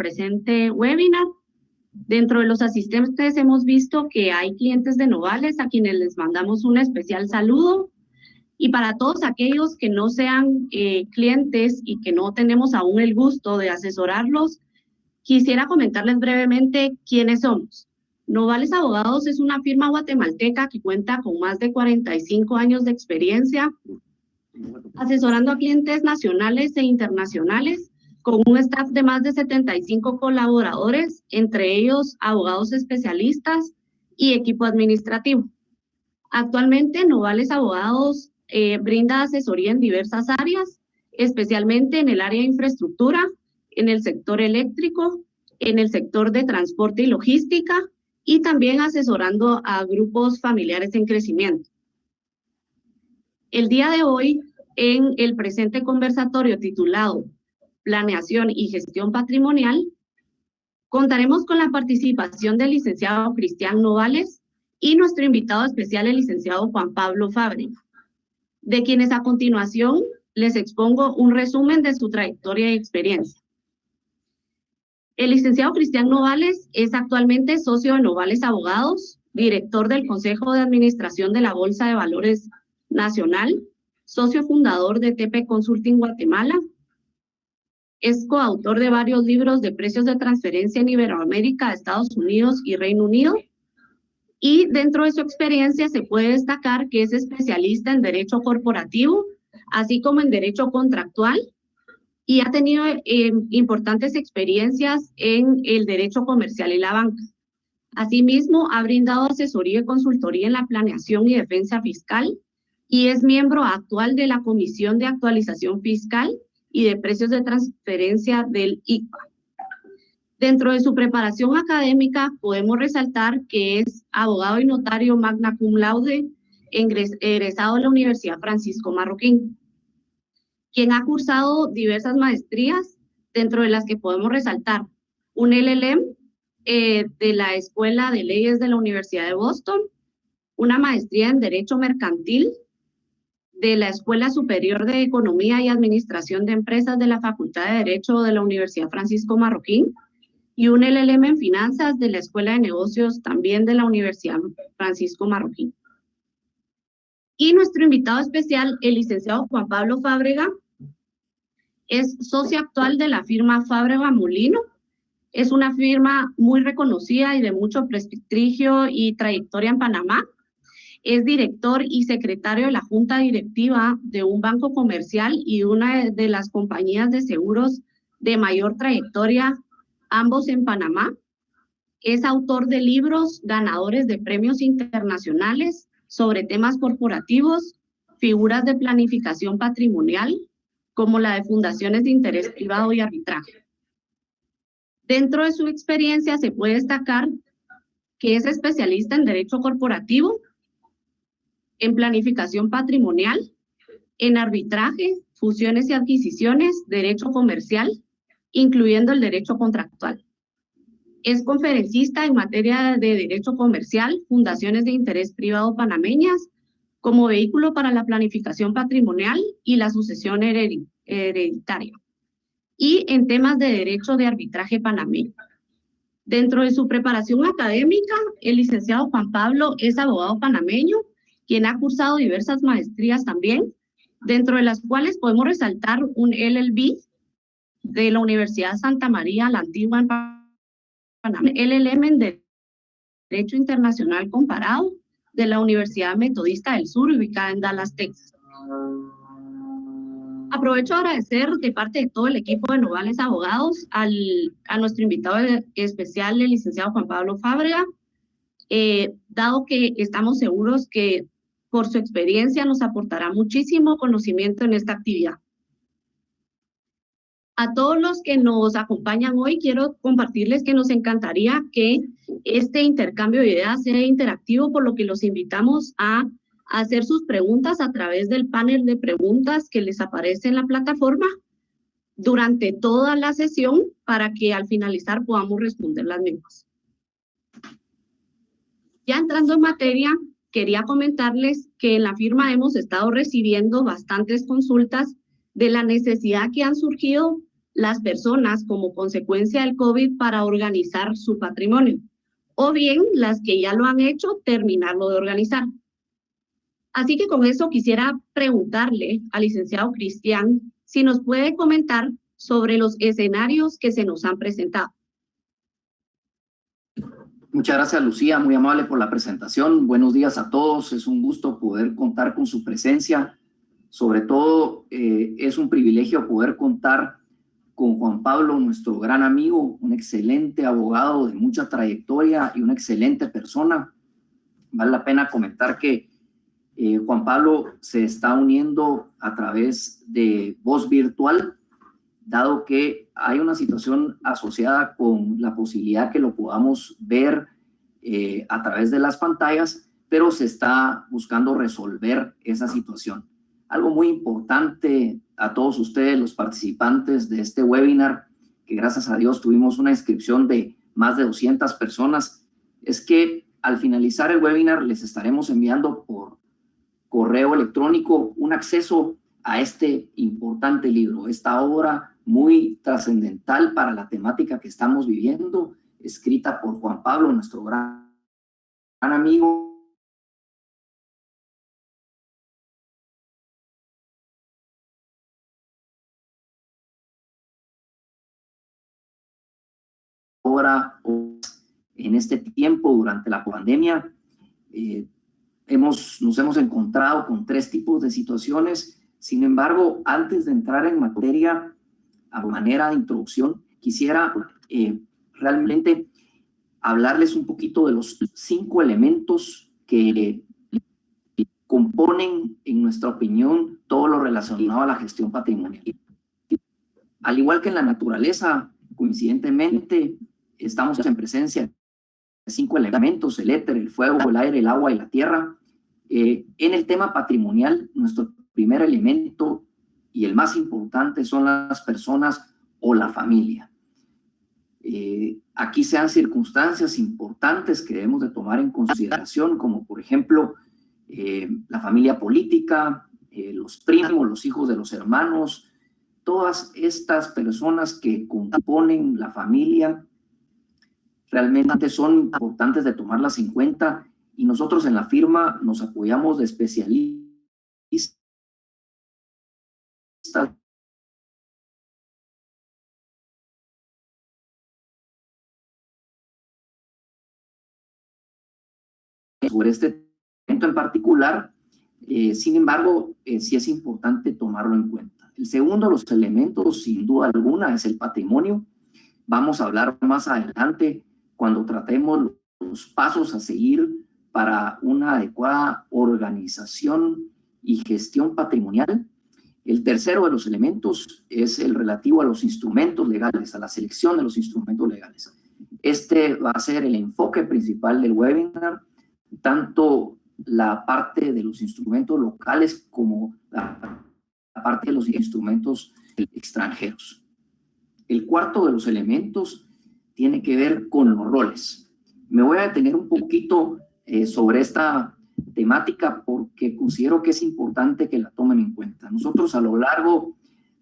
presente webinar. Dentro de los asistentes hemos visto que hay clientes de Novales a quienes les mandamos un especial saludo. Y para todos aquellos que no sean clientes y que no tenemos aún el gusto de asesorarlos, quisiera comentarles brevemente quiénes somos. Novales Abogados es una firma guatemalteca que cuenta con más de 45 años de experiencia asesorando a clientes nacionales e internacionales con un staff de más de 75 colaboradores, entre ellos abogados especialistas y equipo administrativo. Actualmente, Novales Abogados brinda asesoría en diversas áreas, especialmente en el área de infraestructura, en el sector eléctrico, en el sector de transporte y logística, y también asesorando a grupos familiares en crecimiento. El día de hoy, en el presente conversatorio titulado Planeación y Gestión Patrimonial, contaremos con la participación del licenciado Cristian Novales y nuestro invitado especial, el licenciado Juan Pablo Fábrega, de quienes a continuación les expongo un resumen de su trayectoria y experiencia. El licenciado Cristian Novales es actualmente socio de Novales Abogados, director del Consejo de Administración de la Bolsa de Valores Nacional, socio fundador de TP Consulting Guatemala. Es coautor de varios libros de precios de transferencia en Iberoamérica, Estados Unidos y Reino Unido. Y dentro de su experiencia se puede destacar que es especialista en derecho corporativo, así como en derecho contractual, y ha tenido importantes experiencias en el derecho comercial y la banca. Asimismo, ha brindado asesoría y consultoría en la planeación y defensa fiscal y es miembro actual de la Comisión de Actualización Fiscal y de Precios de Transferencia del ICPA. Dentro de su preparación académica, podemos resaltar que es abogado y notario magna cum laude, egresado de la Universidad Francisco Marroquín, quien ha cursado diversas maestrías, dentro de las que podemos resaltar un LLM de la Escuela de Leyes de la Universidad de Boston, una maestría en Derecho Mercantil de la Escuela Superior de Economía y Administración de Empresas de la Facultad de Derecho de la Universidad Francisco Marroquín, y un LLM en Finanzas de la Escuela de Negocios también de la Universidad Francisco Marroquín. Y nuestro invitado especial, el licenciado Juan Pablo Fábrega, es socio actual de la firma Fábrega Molino. Es una firma muy reconocida y de mucho prestigio y trayectoria en Panamá. Es director y secretario de la Junta Directiva de un banco comercial y una de las compañías de seguros de mayor trayectoria, ambos en Panamá. Es autor de libros ganadores de premios internacionales sobre temas corporativos, figuras de planificación patrimonial, como la de fundaciones de interés privado y arbitraje. Dentro de su experiencia se puede destacar que es especialista en derecho corporativo, en planificación patrimonial, en arbitraje, fusiones y adquisiciones, derecho comercial, incluyendo el derecho contractual. Es conferencista en materia de derecho comercial, fundaciones de interés privado panameñas, como vehículo para la planificación patrimonial y la sucesión hereditaria, y en temas de derecho de arbitraje panameño. Dentro de su preparación académica, el licenciado Juan Pablo es abogado panameño, quien ha cursado diversas maestrías también, dentro de las cuales podemos resaltar un LLB de la Universidad Santa María la Antigua en Panamá, LLM en Derecho Internacional Comparado de la Universidad Metodista del Sur, ubicada en Dallas, Texas. Aprovecho a agradecer de parte de todo el equipo de Novales Abogados a nuestro invitado especial, el licenciado Juan Pablo Fábrega, dado que estamos seguros que por su experiencia nos aportará muchísimo conocimiento en esta actividad. A todos los que nos acompañan hoy, quiero compartirles que nos encantaría que este intercambio de ideas sea interactivo, por lo que los invitamos a hacer sus preguntas a través del panel de preguntas que les aparece en la plataforma durante toda la sesión para que al finalizar podamos responder las mismas. Ya entrando en materia, quería comentarles que en la firma hemos estado recibiendo bastantes consultas de la necesidad que han surgido las personas como consecuencia del COVID para organizar su patrimonio, o bien las que ya lo han hecho, terminarlo de organizar. Así que con eso quisiera preguntarle al licenciado Cristian si nos puede comentar sobre los escenarios que se nos han presentado. Muchas gracias, Lucía, muy amable por la presentación. Buenos días a todos, es un gusto poder contar con su presencia. Sobre todo, es un privilegio poder contar con Juan Pablo, nuestro gran amigo, un excelente abogado de mucha trayectoria y una excelente persona. Vale la pena comentar que Juan Pablo se está uniendo a través de voz virtual, dado que hay una situación asociada con la posibilidad que lo podamos ver a través de las pantallas, pero se está buscando resolver esa situación. Algo muy importante a todos ustedes, los participantes de este webinar, que gracias a Dios tuvimos una inscripción de más de 200 personas, es que al finalizar el webinar les estaremos enviando por correo electrónico un acceso a este importante libro, esta obra muy trascendental para la temática que estamos viviendo, escrita por Juan Pablo, nuestro gran amigo. Ahora, en este tiempo, durante la pandemia, nos hemos encontrado con 3 tipos de situaciones. Sin embargo, antes de entrar en materia, a manera de introducción, quisiera realmente hablarles un poquito de los 5 elementos que componen, en nuestra opinión, todo lo relacionado a la gestión patrimonial. Al igual que en la naturaleza, coincidentemente, estamos en presencia de 5 elementos: el éter, el fuego, el aire, el agua y la tierra. En el tema patrimonial, nuestro primer elemento y el más importante son las personas o la familia. Aquí se dan circunstancias importantes que debemos de tomar en consideración, como por ejemplo la familia política, los primos, los hijos de los hermanos, todas estas personas que componen la familia realmente son importantes de tomarlas en cuenta, y nosotros en la firma nos apoyamos de especialistas sobre este evento en particular. Sin embargo, sí es importante tomarlo en cuenta. El segundo de los elementos, sin duda alguna, es el patrimonio. Vamos a hablar más adelante cuando tratemos los pasos a seguir para una adecuada organización y gestión patrimonial. El tercero de los elementos es el relativo a los instrumentos legales, a la selección de los instrumentos legales. Este va a ser el enfoque principal del webinar, tanto la parte de los instrumentos locales como la parte de los instrumentos extranjeros. El cuarto de los elementos tiene que ver con los roles. Me voy a detener un poquito sobre esta temática porque considero que es importante que la tomen en cuenta. Nosotros a lo largo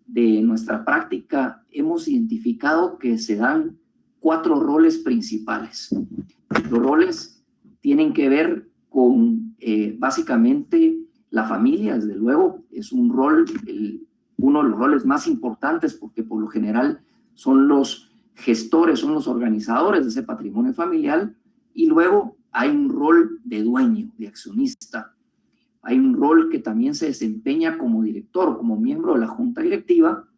de nuestra práctica hemos identificado que se dan 4 roles principales. Los roles tienen que ver con básicamente la familia, desde luego, es un rol, uno de los roles más importantes porque por lo general son los gestores, son los organizadores de ese patrimonio familiar, y luego hay un rol de dueño, de accionista. Hay un rol que también se desempeña como director, como miembro de la junta directiva,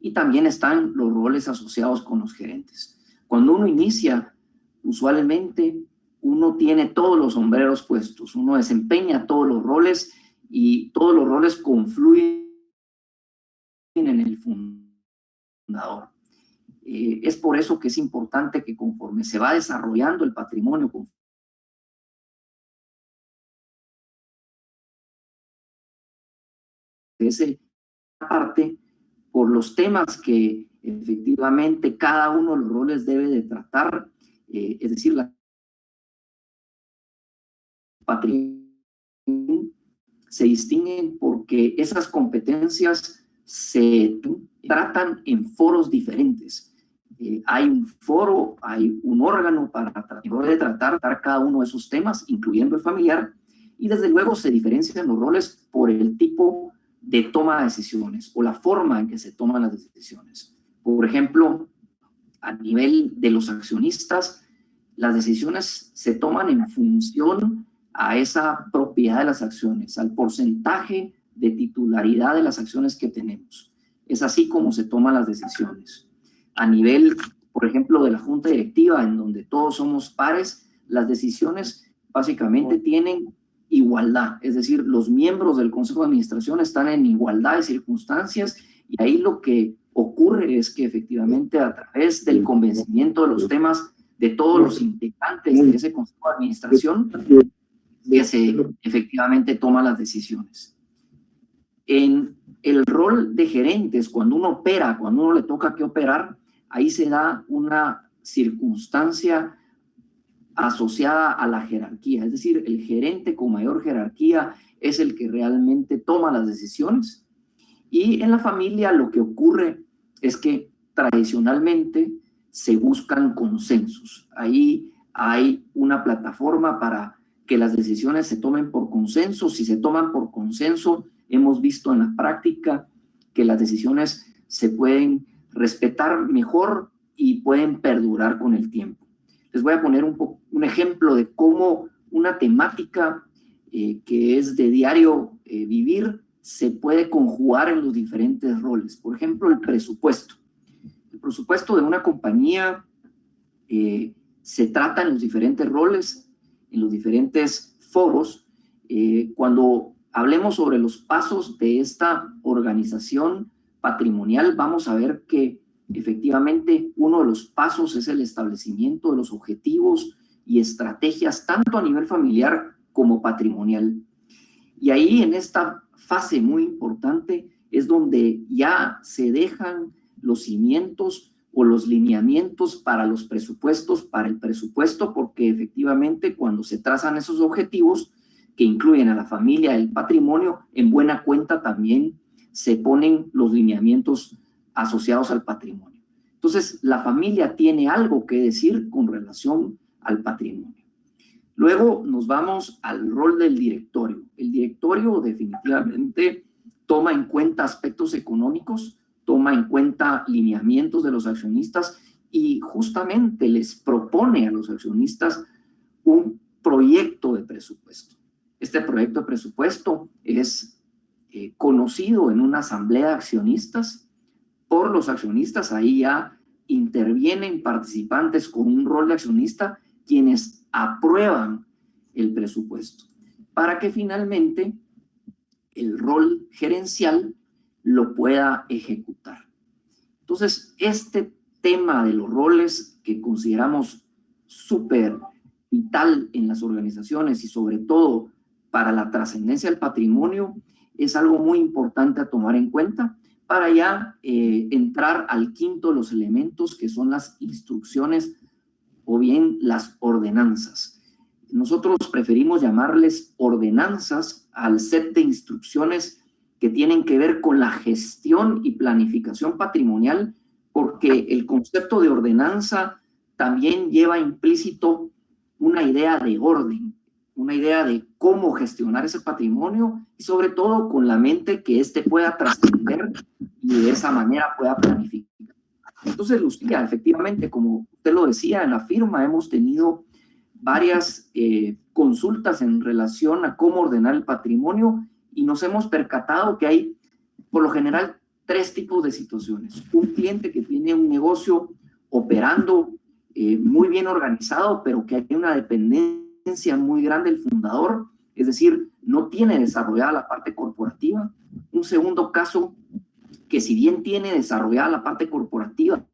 y también están los roles asociados con los gerentes. Cuando uno inicia, usualmente uno tiene todos los sombreros puestos, uno desempeña todos los roles y todos los roles confluyen en el fundador. Es por eso que es importante que conforme se va desarrollando el patrimonio, esa parte, por los temas que efectivamente cada uno de los roles debe de tratar, es decir, la patrimonio se distinguen porque esas competencias se tratan en foros diferentes. Hay un foro, hay un órgano para tratar cada uno de esos temas, incluyendo el familiar, y desde luego se diferencian los roles por el tipo de toma de decisiones o la forma en que se toman las decisiones. Por ejemplo, a nivel de los accionistas, las decisiones se toman en función a esa propiedad de las acciones, al porcentaje de titularidad de las acciones que tenemos. Es así como se toman las decisiones. A nivel, por ejemplo, de la junta directiva, en donde todos somos pares, las decisiones básicamente tienen igualdad, es decir, los miembros del consejo de administración están en igualdad de circunstancias y ahí lo que ocurre es que efectivamente a través del convencimiento de los temas de todos los integrantes de ese consejo de administración que se efectivamente toman las decisiones. En el rol de gerentes, cuando uno opera, cuando uno le toca que operar, ahí se da una circunstancia asociada a la jerarquía, es decir, el gerente con mayor jerarquía es el que realmente toma las decisiones. Y en la familia lo que ocurre es que tradicionalmente se buscan consensos. Ahí hay una plataforma para que las decisiones se tomen por consenso. Si se toman por consenso, hemos visto en la práctica que las decisiones se pueden respetar mejor y pueden perdurar con el tiempo. Les voy a poner un ejemplo de cómo una temática que es de diario vivir se puede conjugar en los diferentes roles. Por ejemplo, el presupuesto. El presupuesto de una compañía se trata en los diferentes roles, en los diferentes foros. Cuando hablemos sobre los pasos de esta organización patrimonial, vamos a ver que efectivamente uno de los pasos es el establecimiento de los objetivos y estrategias tanto a nivel familiar como patrimonial. Y ahí en esta fase muy importante es donde ya se dejan los cimientos o los lineamientos para los presupuestos, para el presupuesto, porque efectivamente cuando se trazan esos objetivos que incluyen a la familia, el patrimonio, en buena cuenta también se ponen los lineamientos asociados al patrimonio. Entonces, la familia tiene algo que decir con relación al patrimonio. Luego nos vamos al rol del directorio. El directorio definitivamente toma en cuenta aspectos económicos, toma en cuenta lineamientos de los accionistas y justamente les propone a los accionistas un proyecto de presupuesto. Este proyecto de presupuesto es conocido en una asamblea de accionistas por los accionistas. Ahí ya intervienen participantes con un rol de accionista quienes aprueban el presupuesto para que finalmente el rol gerencial lo pueda ejecutar. Entonces, este tema de los roles que consideramos súper vital en las organizaciones y sobre todo para la trascendencia del patrimonio es algo muy importante a tomar en cuenta para ya entrar al quinto de los elementos que son las instrucciones o bien las ordenanzas. Nosotros preferimos llamarles ordenanzas al set de instrucciones que tienen que ver con la gestión y planificación patrimonial, porque el concepto de ordenanza también lleva implícito una idea de orden, una idea de cómo gestionar ese patrimonio y sobre todo con la mente que éste pueda trascender y de esa manera pueda planificar. Entonces, Lucía, efectivamente, como usted lo decía, en la firma hemos tenido varias consultas en relación a cómo ordenar el patrimonio y nos hemos percatado que hay, por lo general, tres tipos de situaciones. Un cliente que tiene un negocio operando muy bien organizado, pero que hay una dependencia muy grande del fundador, es decir, no tiene desarrollada la parte corporativa. Un segundo caso, que si bien tiene desarrollada la parte corporativa,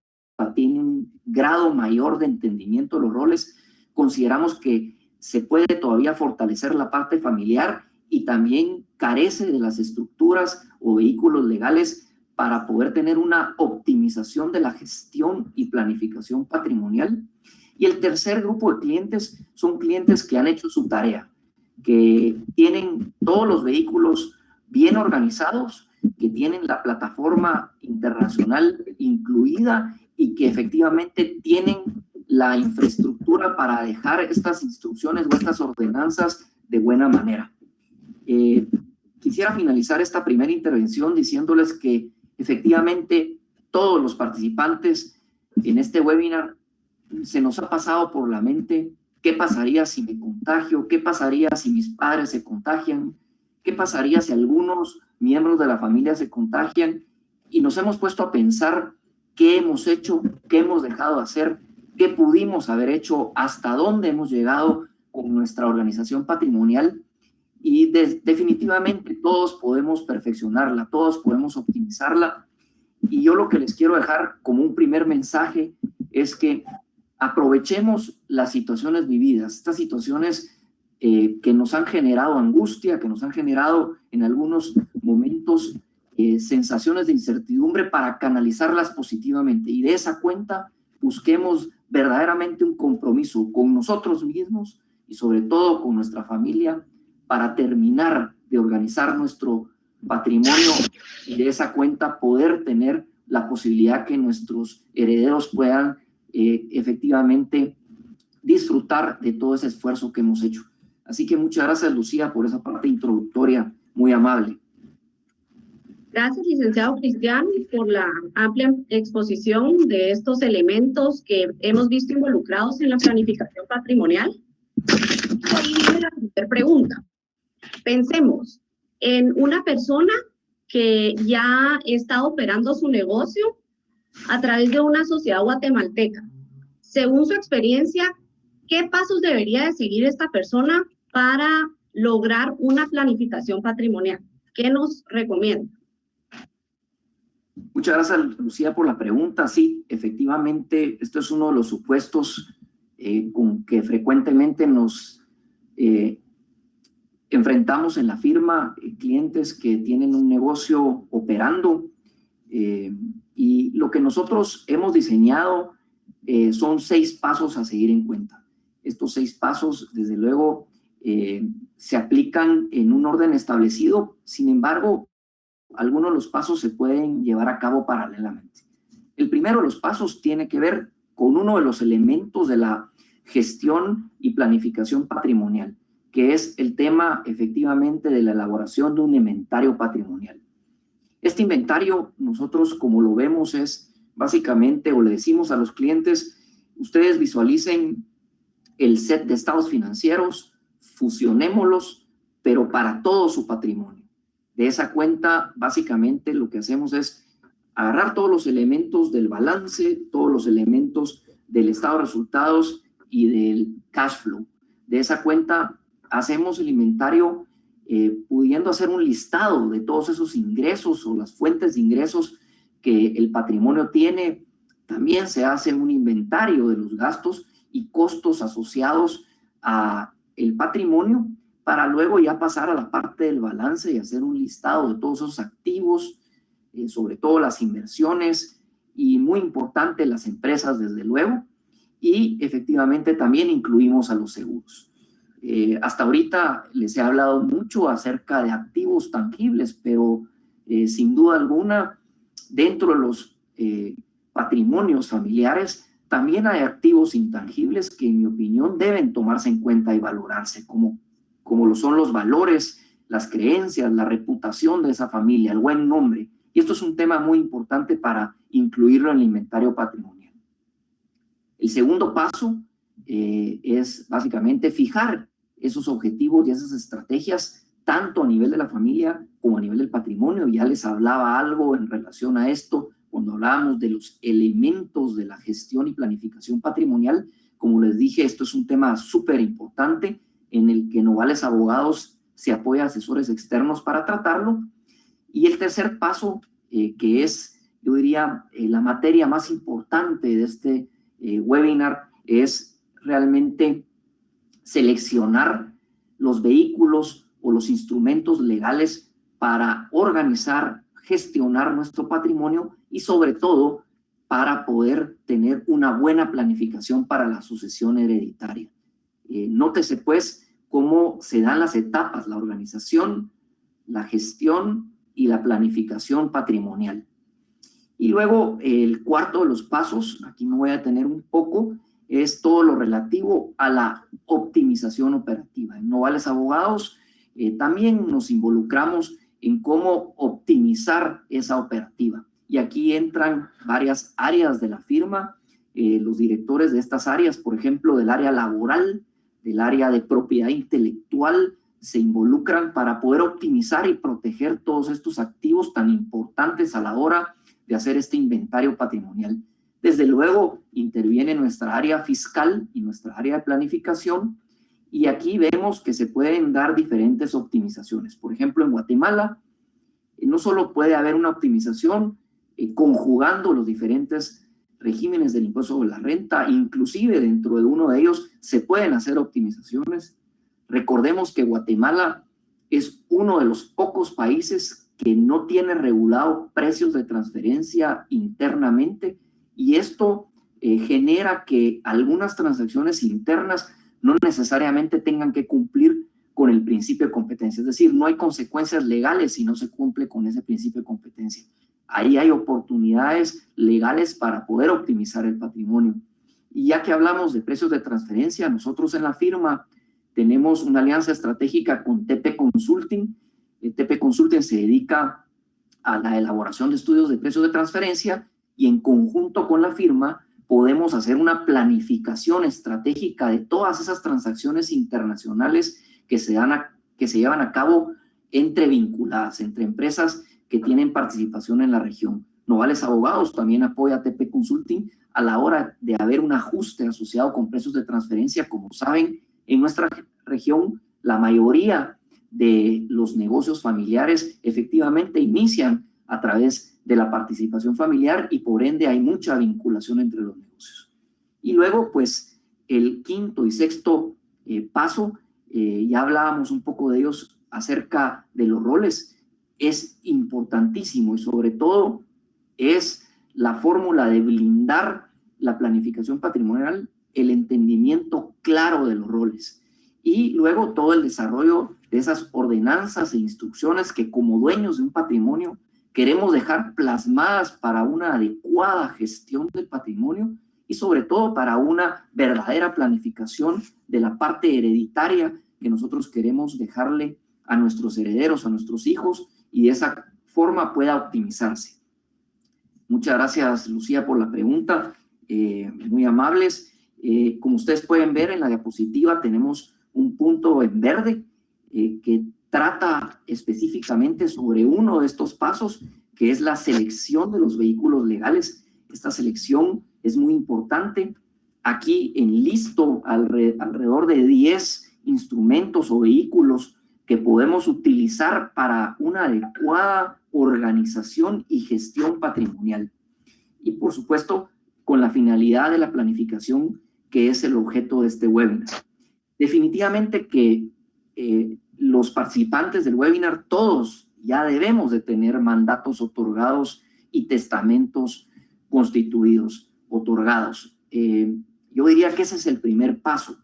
tiene un grado mayor de entendimiento de los roles, consideramos que se puede todavía fortalecer la parte familiar y también carece de las estructuras o vehículos legales para poder tener una optimización de la gestión y planificación patrimonial. Y el tercer grupo de clientes son clientes que han hecho su tarea, que tienen todos los vehículos bien organizados que tienen la plataforma internacional incluida y que efectivamente tienen la infraestructura para dejar estas instrucciones o estas ordenanzas de buena manera. Quisiera finalizar esta primera intervención diciéndoles que efectivamente todos los participantes en este webinar se nos ha pasado por la mente qué pasaría si me contagio, qué pasaría si mis padres se contagian, qué pasaría si algunos miembros de la familia se contagian, y nos hemos puesto a pensar qué hemos hecho, qué hemos dejado de hacer, qué pudimos haber hecho, hasta dónde hemos llegado con nuestra organización patrimonial, y definitivamente todos podemos perfeccionarla, todos podemos optimizarla. Y yo lo que les quiero dejar como un primer mensaje es que aprovechemos las situaciones vividas, estas situaciones que nos han generado angustia, que nos han generado en algunos momentos sensaciones de incertidumbre, para canalizarlas positivamente, y de esa cuenta busquemos verdaderamente un compromiso con nosotros mismos y sobre todo con nuestra familia para terminar de organizar nuestro patrimonio, y de esa cuenta poder tener la posibilidad que nuestros herederos puedan efectivamente disfrutar de todo ese esfuerzo que hemos hecho. Así que muchas gracias, Lucía, por esa parte introductoria muy amable. Gracias, licenciado Cristian, por la amplia exposición de estos elementos que hemos visto involucrados en la planificación patrimonial. Ahí viene la primera pregunta. Pensemos en una persona que ya está operando su negocio a través de una sociedad guatemalteca. Según su experiencia, ¿qué pasos debería de seguir esta persona para lograr una planificación patrimonial? ¿Qué nos recomienda? Muchas gracias, Lucía, por la pregunta. Sí, efectivamente, esto es uno de los supuestos con que frecuentemente nos enfrentamos en la firma, clientes que tienen un negocio operando, y lo que nosotros hemos diseñado son 6 pasos a seguir en cuenta. Estos 6 pasos, desde luego, se aplican en un orden establecido. Sin embargo, algunos de los pasos se pueden llevar a cabo paralelamente. El primero de los pasos tiene que ver con uno de los elementos de la gestión y planificación patrimonial, que es el tema efectivamente de la elaboración de un inventario patrimonial. Este inventario, nosotros como lo vemos, es básicamente, o le decimos a los clientes, ustedes visualicen el set de estados financieros, fusionémoslos, pero para todo su patrimonio. De esa cuenta, básicamente lo que hacemos es agarrar todos los elementos del balance, todos los elementos del estado de resultados y del cash flow. De esa cuenta hacemos el inventario pudiendo hacer un listado de todos esos ingresos o las fuentes de ingresos que el patrimonio tiene. También se hace un inventario de los gastos y costos asociados a el patrimonio, para luego ya pasar a la parte del balance y hacer un listado de todos esos activos, sobre todo las inversiones y, muy importante, las empresas, desde luego, y efectivamente también incluimos a los seguros. Hasta ahorita les he hablado mucho acerca de activos tangibles, pero sin duda alguna, dentro de los patrimonios familiares, también hay activos intangibles que, en mi opinión, deben tomarse en cuenta y valorarse, como lo son los valores, las creencias, la reputación de esa familia, el buen nombre. Y esto es un tema muy importante para incluirlo en el inventario patrimonial. El segundo paso es básicamente fijar esos objetivos y esas estrategias, tanto a nivel de la familia como a nivel del patrimonio. Ya les hablaba algo en relación a esto cuando hablábamos de los elementos de la gestión y planificación patrimonial. Como les dije, esto es un tema súper importante en el que Novales Abogados se apoya a asesores externos para tratarlo. Y el tercer paso, que es, yo diría, la materia más importante de este webinar, es realmente seleccionar los vehículos o los instrumentos legales para organizar, gestionar nuestro patrimonio y, sobre todo, para poder tener una buena planificación para la sucesión hereditaria. Nótese, pues, cómo se dan las etapas: la organización, la gestión y la planificación patrimonial. Y luego el cuarto de los pasos, aquí me voy a detener un poco, es todo lo relativo a la optimización operativa. En Novales Abogados también nos involucramos en cómo optimizar esa operativa. Y aquí entran varias áreas de la firma, los directores de estas áreas, por ejemplo, del área laboral, del área de propiedad intelectual, se involucran para poder optimizar y proteger todos estos activos tan importantes a la hora de hacer este inventario patrimonial. Desde luego, interviene nuestra área fiscal y nuestra área de planificación, y aquí vemos que se pueden dar diferentes optimizaciones. Por ejemplo, en Guatemala, no solo puede haber una optimización conjugando los diferentes regímenes del impuesto sobre la renta, inclusive dentro de uno de ellos se pueden hacer optimizaciones. Recordemos que Guatemala es uno de los pocos países que no tiene regulado precios de transferencia internamente, y esto genera que algunas transacciones internas no necesariamente tengan que cumplir con el principio de competencia. Es decir, no hay consecuencias legales si no se cumple con ese principio de competencia. Ahí hay oportunidades legales para poder optimizar el patrimonio. Y ya que hablamos de precios de transferencia, nosotros en la firma tenemos una alianza estratégica con TP Consulting. TP Consulting se dedica a la elaboración de estudios de precios de transferencia, y en conjunto con la firma podemos hacer una planificación estratégica de todas esas transacciones internacionales que se llevan a cabo entre vinculadas, entre empresas que tienen participación en la región. Novales Abogados también apoya a TP Consulting a la hora de haber un ajuste asociado con precios de transferencia. Como saben, en nuestra región la mayoría de los negocios familiares efectivamente inician a través de la participación familiar, y por ende hay mucha vinculación entre los negocios. Y luego, pues, el quinto y sexto paso, ya hablábamos un poco de ellos acerca de los roles, es importantísimo, y sobre todo es la fórmula de blindar la planificación patrimonial, el entendimiento claro de los roles, y luego todo el desarrollo de esas ordenanzas e instrucciones que como dueños de un patrimonio queremos dejar plasmadas para una adecuada gestión del patrimonio, y sobre todo para una verdadera planificación de la parte hereditaria que nosotros queremos dejarle a nuestros herederos, a nuestros hijos, y de esa forma pueda optimizarse. Muchas gracias, Lucía, por la pregunta, muy amables. Como ustedes pueden ver en la diapositiva, tenemos un punto en verde que trata específicamente sobre uno de estos pasos, que es la selección de los vehículos legales. Esta selección es muy importante. Aquí enlisto alrededor de 10 instrumentos o vehículos que podemos utilizar para una adecuada organización y gestión patrimonial. Y por supuesto, con la finalidad de la planificación, que es el objeto de este webinar. Definitivamente que los participantes del webinar, todos ya debemos de tener mandatos otorgados y testamentos constituidos, otorgados. Yo diría que ese es el primer paso.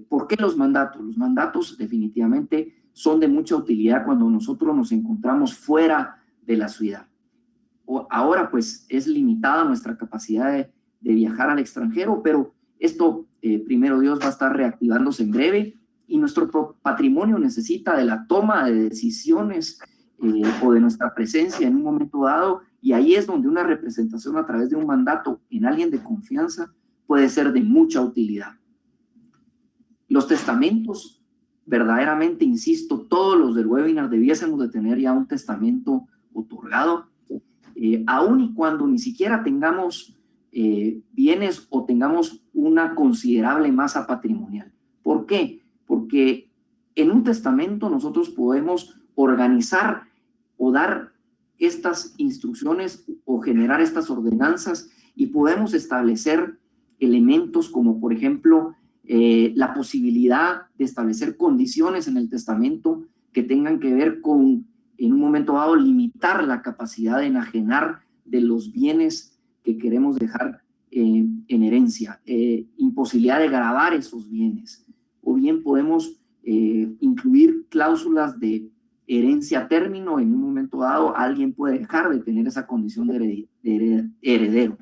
¿Por qué los mandatos? Los mandatos definitivamente son de mucha utilidad cuando nosotros nos encontramos fuera de la ciudad. Ahora pues es limitada nuestra capacidad de viajar al extranjero, pero esto, primero Dios, va a estar reactivándose en breve, y nuestro patrimonio necesita de la toma de decisiones o de nuestra presencia en un momento dado, y ahí es donde una representación a través de un mandato en alguien de confianza puede ser de mucha utilidad. Los testamentos, verdaderamente, insisto, todos los del webinar debiésemos de tener ya un testamento otorgado, aun y cuando ni siquiera tengamos bienes o tengamos una considerable masa patrimonial. ¿Por qué? Porque en un testamento nosotros podemos organizar o dar estas instrucciones o generar estas ordenanzas, y podemos establecer elementos como, por ejemplo, la posibilidad de establecer condiciones en el testamento que tengan que ver con, en un momento dado, limitar la capacidad de enajenar de los bienes que queremos dejar en herencia, imposibilidad de gravar esos bienes, o bien podemos incluir cláusulas de herencia a término, en un momento dado alguien puede dejar de tener esa condición de heredero.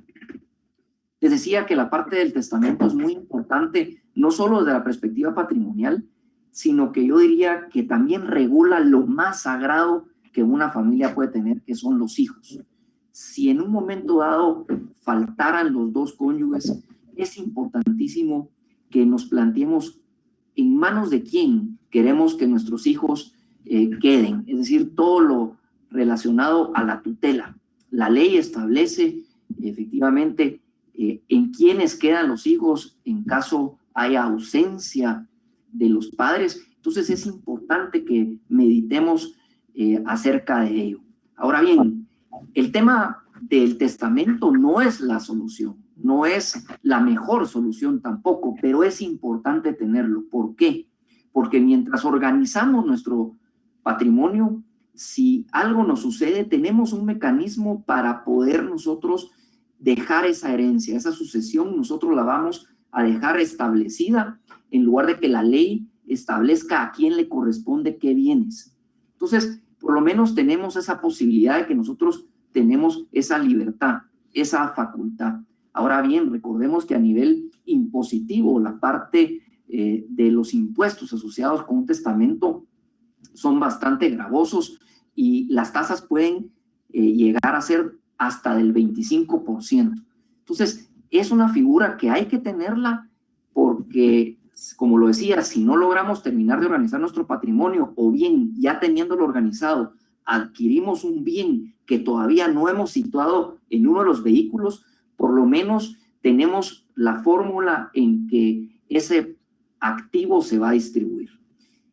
Les decía que la parte del testamento es muy importante, no solo desde la perspectiva patrimonial, sino que yo diría que también regula lo más sagrado que una familia puede tener, que son los hijos. Si en un momento dado faltaran los dos cónyuges, es importantísimo que nos planteemos en manos de quién queremos que nuestros hijos queden, es decir, todo lo relacionado a la tutela. La ley establece efectivamente en quiénes quedan los hijos en caso haya ausencia de los padres. Entonces es importante que meditemos acerca de ello. Ahora bien, el tema del testamento no es la solución, no es la mejor solución tampoco, pero es importante tenerlo. ¿Por qué? Porque mientras organizamos nuestro patrimonio, si algo nos sucede, tenemos un mecanismo para poder nosotros dejar esa herencia, esa sucesión, nosotros la vamos a dejar establecida en lugar de que la ley establezca a quién le corresponde qué bienes. Entonces, por lo menos tenemos esa posibilidad de que nosotros tenemos esa libertad, esa facultad. Ahora bien, recordemos que a nivel impositivo, la parte de los impuestos asociados con un testamento son bastante gravosos y las tasas pueden llegar a ser hasta del 25%. Entonces, es una figura que hay que tenerla porque, como lo decía, si no logramos terminar de organizar nuestro patrimonio o bien ya teniéndolo organizado, adquirimos un bien que todavía no hemos situado en uno de los vehículos, por lo menos tenemos la fórmula en que ese activo se va a distribuir.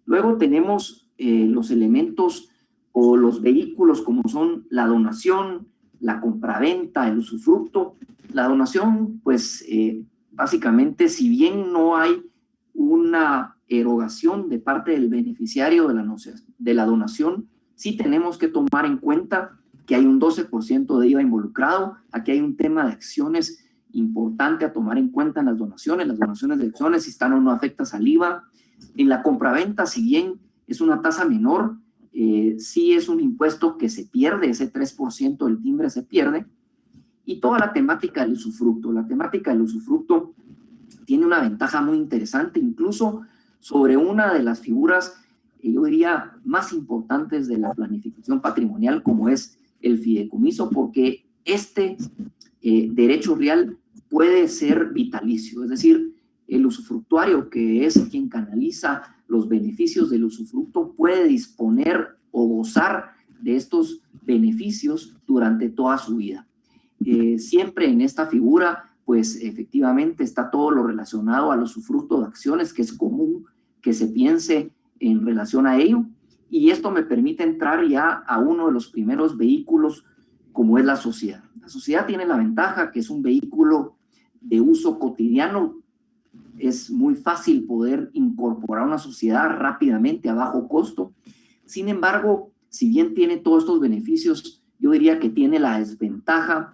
Luego tenemos los elementos o los vehículos como son la donación, la compraventa, el usufructo. La donación, pues básicamente, si bien no hay una erogación de parte del beneficiario de la donación, sí tenemos que tomar en cuenta que hay un 12% de IVA involucrado. Aquí hay un tema de acciones importante a tomar en cuenta en las donaciones de acciones, si están o no afectas al IVA. En la compraventa, si bien es una tasa menor, sí es un impuesto que se pierde, ese 3% del timbre se pierde. Y toda la temática del usufructo. La temática del usufructo tiene una ventaja muy interesante, incluso sobre una de las figuras, yo diría, más importantes de la planificación patrimonial, como es el fideicomiso, porque este derecho real puede ser vitalicio, es decir, el usufructuario, que es quien canaliza los beneficios del usufructo, puede disponer o gozar de estos beneficios durante toda su vida. Siempre en esta figura, pues efectivamente está todo lo relacionado al usufructo de acciones, que es común que se piense en relación a ello, y esto me permite entrar ya a uno de los primeros vehículos, como es la sociedad. La sociedad tiene la ventaja que es un vehículo de uso cotidiano. Es muy fácil poder incorporar una sociedad rápidamente a bajo costo. Sin embargo, si bien tiene todos estos beneficios, yo diría que tiene la desventaja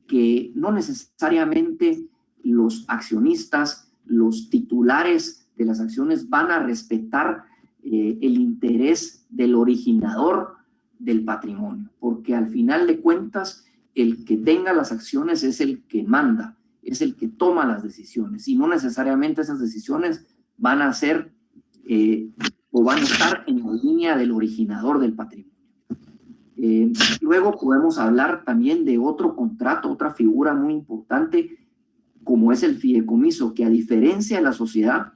que no necesariamente los accionistas, los titulares de las acciones van a respetar el interés del originador del patrimonio, porque al final de cuentas el que tenga las acciones es el que manda, es el que toma las decisiones, y no necesariamente esas decisiones van a ser o van a estar en la línea del originador del patrimonio. Luego podemos hablar también de otro contrato, otra figura muy importante, como es el fideicomiso, que a diferencia de la sociedad,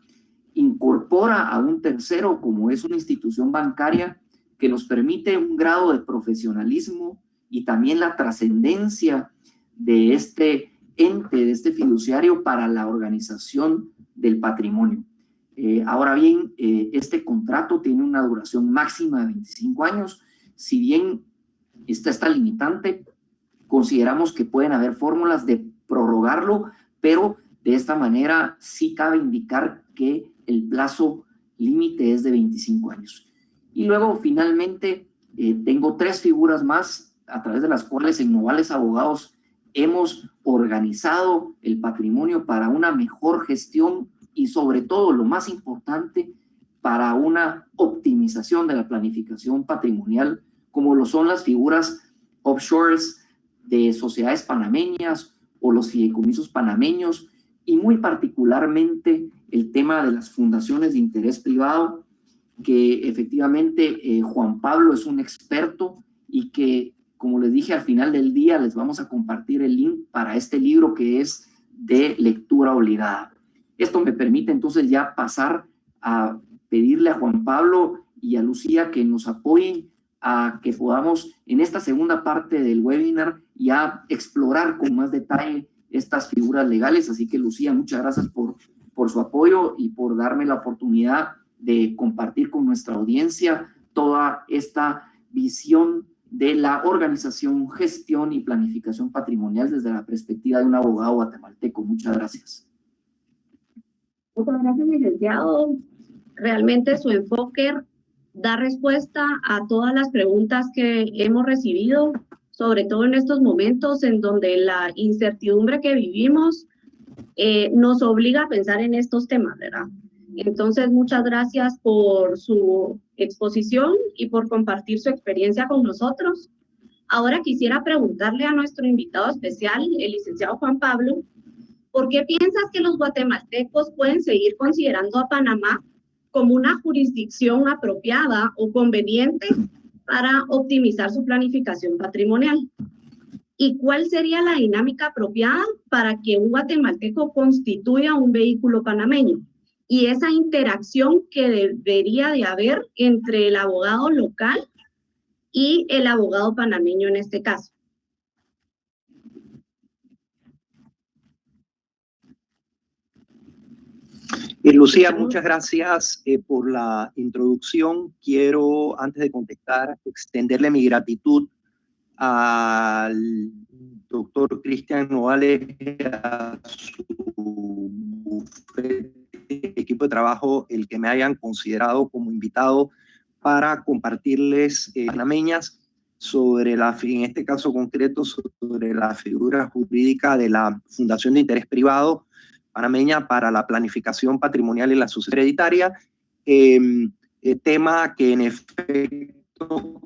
incorpora a un tercero, como es una institución bancaria, que nos permite un grado de profesionalismo y también la trascendencia de este ente, de este fiduciario para la organización del patrimonio. Ahora bien, este contrato tiene una duración máxima de 25 años. Si bien está limitante, consideramos que pueden haber fórmulas de prorrogarlo, pero de esta manera sí cabe indicar que el plazo límite es de 25 años. Y luego, finalmente, tengo tres figuras más a través de las cuales en Novales Abogados hemos organizado el patrimonio para una mejor gestión y, sobre todo, lo más importante, para una optimización de la planificación patrimonial, como lo son las figuras offshores de sociedades panameñas o los fideicomisos panameños, y muy particularmente el tema de las fundaciones de interés privado, que efectivamente Juan Pablo es un experto y que, como les dije, al final del día les vamos a compartir el link para este libro que es de lectura obligada. Esto me permite entonces ya pasar a pedirle a Juan Pablo y a Lucía que nos apoyen a que podamos en esta segunda parte del webinar ya explorar con más detalle estas figuras legales. Así que, Lucía, muchas gracias por su apoyo y por darme la oportunidad de compartir con nuestra audiencia toda esta visión de la organización, gestión y planificación patrimonial desde la perspectiva de un abogado guatemalteco. Muchas gracias. Muchas gracias, licenciado. Realmente su enfoque da respuesta a todas las preguntas que hemos recibido, sobre todo en estos momentos en donde la incertidumbre que vivimos nos obliga a pensar en estos temas, ¿verdad? Entonces, muchas gracias por su exposición y por compartir su experiencia con nosotros. Ahora quisiera preguntarle a nuestro invitado especial, el licenciado Juan Pablo, ¿por qué piensas que los guatemaltecos pueden seguir considerando a Panamá como una jurisdicción apropiada o conveniente para optimizar su planificación patrimonial? ¿Y cuál sería la dinámica apropiada para que un guatemalteco constituya un vehículo panameño? Y esa interacción que debería de haber entre el abogado local y el abogado panameño en este caso. Lucía, muchas gracias por la introducción. Quiero, antes de contestar, extenderle mi gratitud al doctor Cristian Nogales, a su equipo de trabajo, el que me hayan considerado como invitado para compartirles panameñas sobre en este caso concreto, sobre la figura jurídica de la Fundación de Interés Privado panameña para la planificación patrimonial y la sucesión hereditaria, tema que en efecto,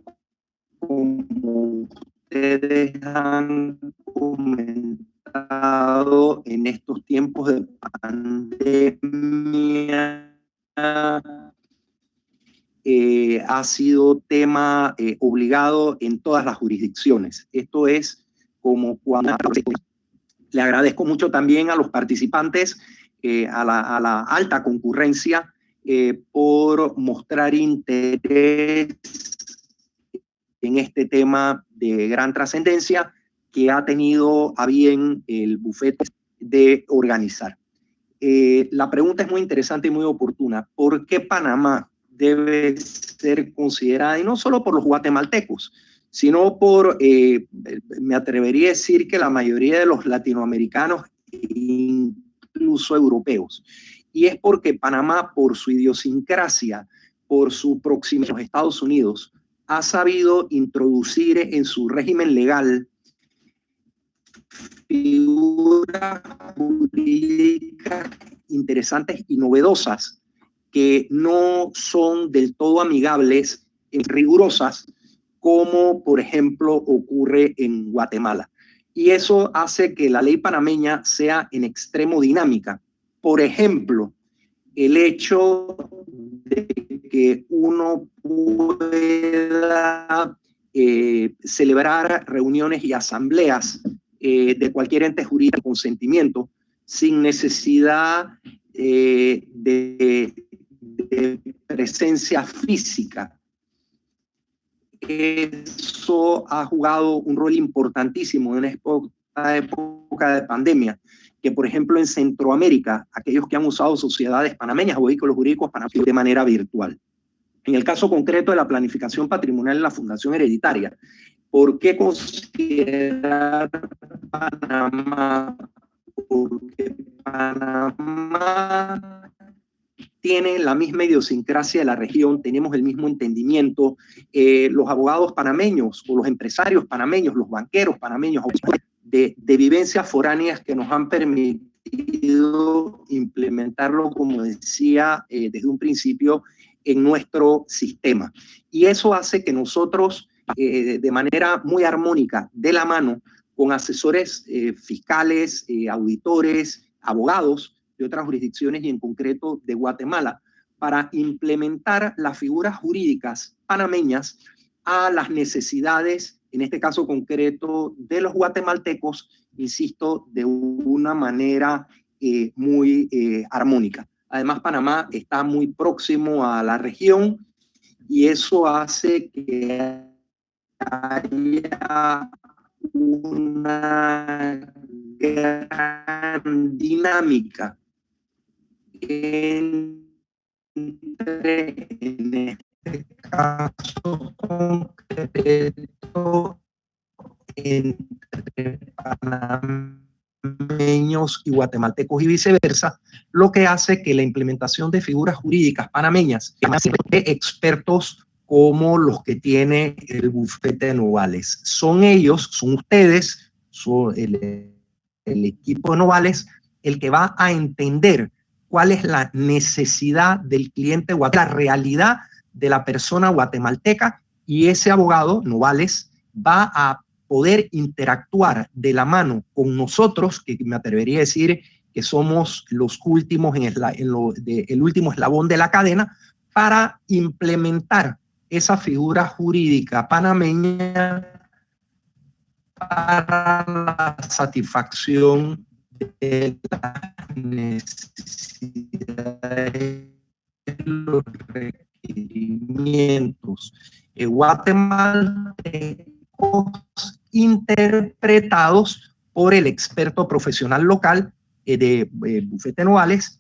como ustedes han comentado, en estos tiempos de pandemia ha sido tema obligado en todas las jurisdicciones. Esto es como cuando... Le agradezco mucho también a los participantes, a la alta concurrencia, por mostrar interés en este tema de gran trascendencia que ha tenido a bien el bufete de organizar. La pregunta es muy interesante y muy oportuna. ¿Por qué Panamá debe ser considerada, y no solo por los guatemaltecos, sino por, me atrevería a decir que la mayoría de los latinoamericanos, incluso europeos? Y es porque Panamá, por su idiosincrasia, por su proximidad a los Estados Unidos, ha sabido introducir en su régimen legal figuras jurídicas interesantes y novedosas que no son del todo amigables y rigurosas, como por ejemplo ocurre en Guatemala. Y eso hace que la ley panameña sea en extremo dinámica. Por ejemplo, el hecho de que uno pueda celebrar reuniones y asambleas de cualquier ente jurídico con consentimiento sin necesidad de presencia física. Eso ha jugado un rol importantísimo en esta época de pandemia, que por ejemplo en Centroamérica, aquellos que han usado sociedades panameñas o vehículos jurídicos panameños de manera virtual. En el caso concreto de la planificación patrimonial en la Fundación Hereditaria, ¿por qué considerar Panamá? Porque Panamá tiene la misma idiosincrasia de la región, tenemos el mismo entendimiento. Los abogados panameños o los empresarios panameños, los banqueros panameños, de vivencias foráneas que nos han permitido decidido implementarlo, como decía, desde un principio en nuestro sistema. Y eso hace que nosotros, de manera muy armónica, de la mano, con asesores fiscales, auditores, abogados de otras jurisdicciones y en concreto de Guatemala, para implementar las figuras jurídicas panameñas a las necesidades, en este caso concreto, de los guatemaltecos, insisto, de una manera muy armónica. Además, Panamá está muy próximo a la región y eso hace que haya una gran dinámica en este caso concreto entre panameños y guatemaltecos y viceversa, lo que hace que la implementación de figuras jurídicas panameñas de expertos como los que tiene el bufete de Novales. Son ellos, son ustedes, son el equipo de Novales, el que va a entender cuál es la necesidad del cliente, la realidad de la persona guatemalteca, y ese abogado, Novales, va a poder interactuar de la mano con nosotros, que me atrevería a decir que somos los últimos el último eslabón de la cadena, para implementar esa figura jurídica panameña para la satisfacción de las necesidades, los requerimientos guatemaltecos interpretados por el experto profesional local de Bufete Novales.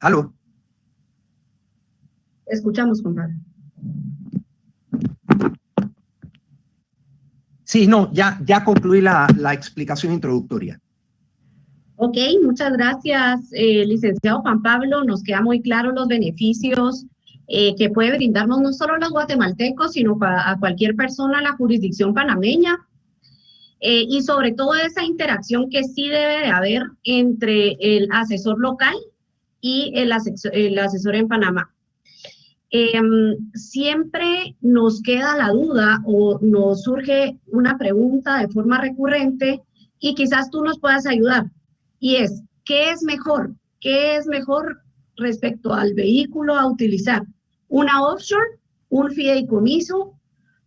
¿Aló? Escuchamos, compadre. Sí, no, ya concluí la explicación introductoria. Ok, muchas gracias, licenciado Juan Pablo. Nos quedan muy claros los beneficios que puede brindarnos no solo a los guatemaltecos, sino a cualquier persona en la jurisdicción panameña. Y sobre todo esa interacción que sí debe de haber entre el asesor local y el asesor en Panamá. Siempre nos queda la duda o nos surge una pregunta de forma recurrente y quizás tú nos puedas ayudar. Y es, ¿qué es mejor? ¿Qué es mejor respecto al vehículo a utilizar? ¿Una offshore, un fideicomiso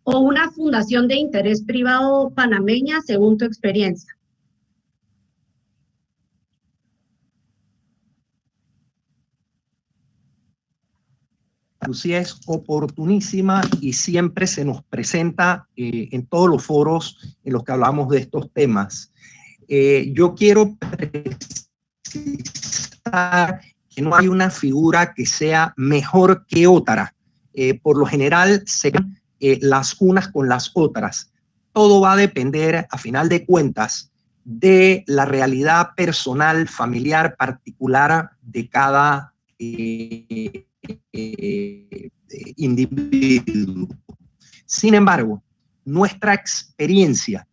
o una fundación de interés privado panameña según tu experiencia? Lucía es oportunísima y siempre se nos presenta en todos los foros en los que hablamos de estos temas. Yo quiero precisar que no hay una figura que sea mejor que otra. Por lo general se las unas con las otras. Todo va a depender, a final de cuentas, de la realidad personal, familiar, particular de cada individuo. Sin embargo, nuestra experiencia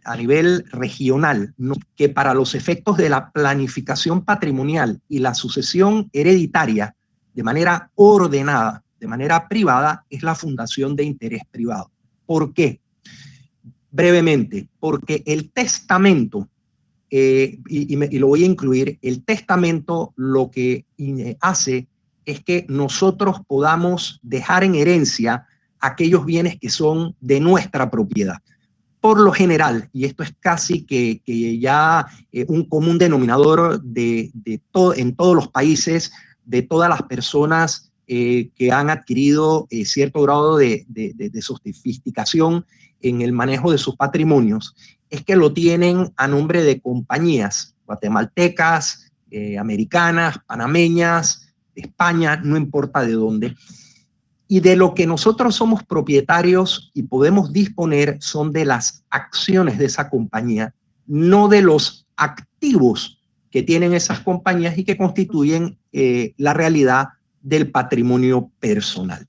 a nivel regional, que para los efectos de la planificación patrimonial y la sucesión hereditaria de manera ordenada, de manera privada, es la fundación de interés privado. ¿Por qué? Brevemente, porque el testamento, y lo voy a incluir, el testamento lo que hace es que nosotros podamos dejar en herencia aquellos bienes que son de nuestra propiedad. Por lo general, y esto es casi que ya un común denominador en todos los países, de todas las personas que han adquirido cierto grado de sofisticación en el manejo de sus patrimonios, es que lo tienen a nombre de compañías guatemaltecas, americanas, panameñas, de España, no importa de dónde. Y de lo que nosotros somos propietarios y podemos disponer son de las acciones de esa compañía, no de los activos que tienen esas compañías y que constituyen la realidad del patrimonio personal.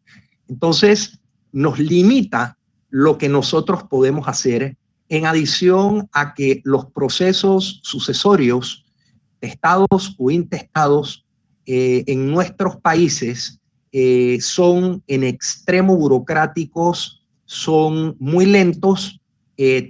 Entonces, nos limita lo que nosotros podemos hacer en adición a que los procesos sucesorios, testados o intestados, en nuestros países son en extremo burocráticos, son muy lentos,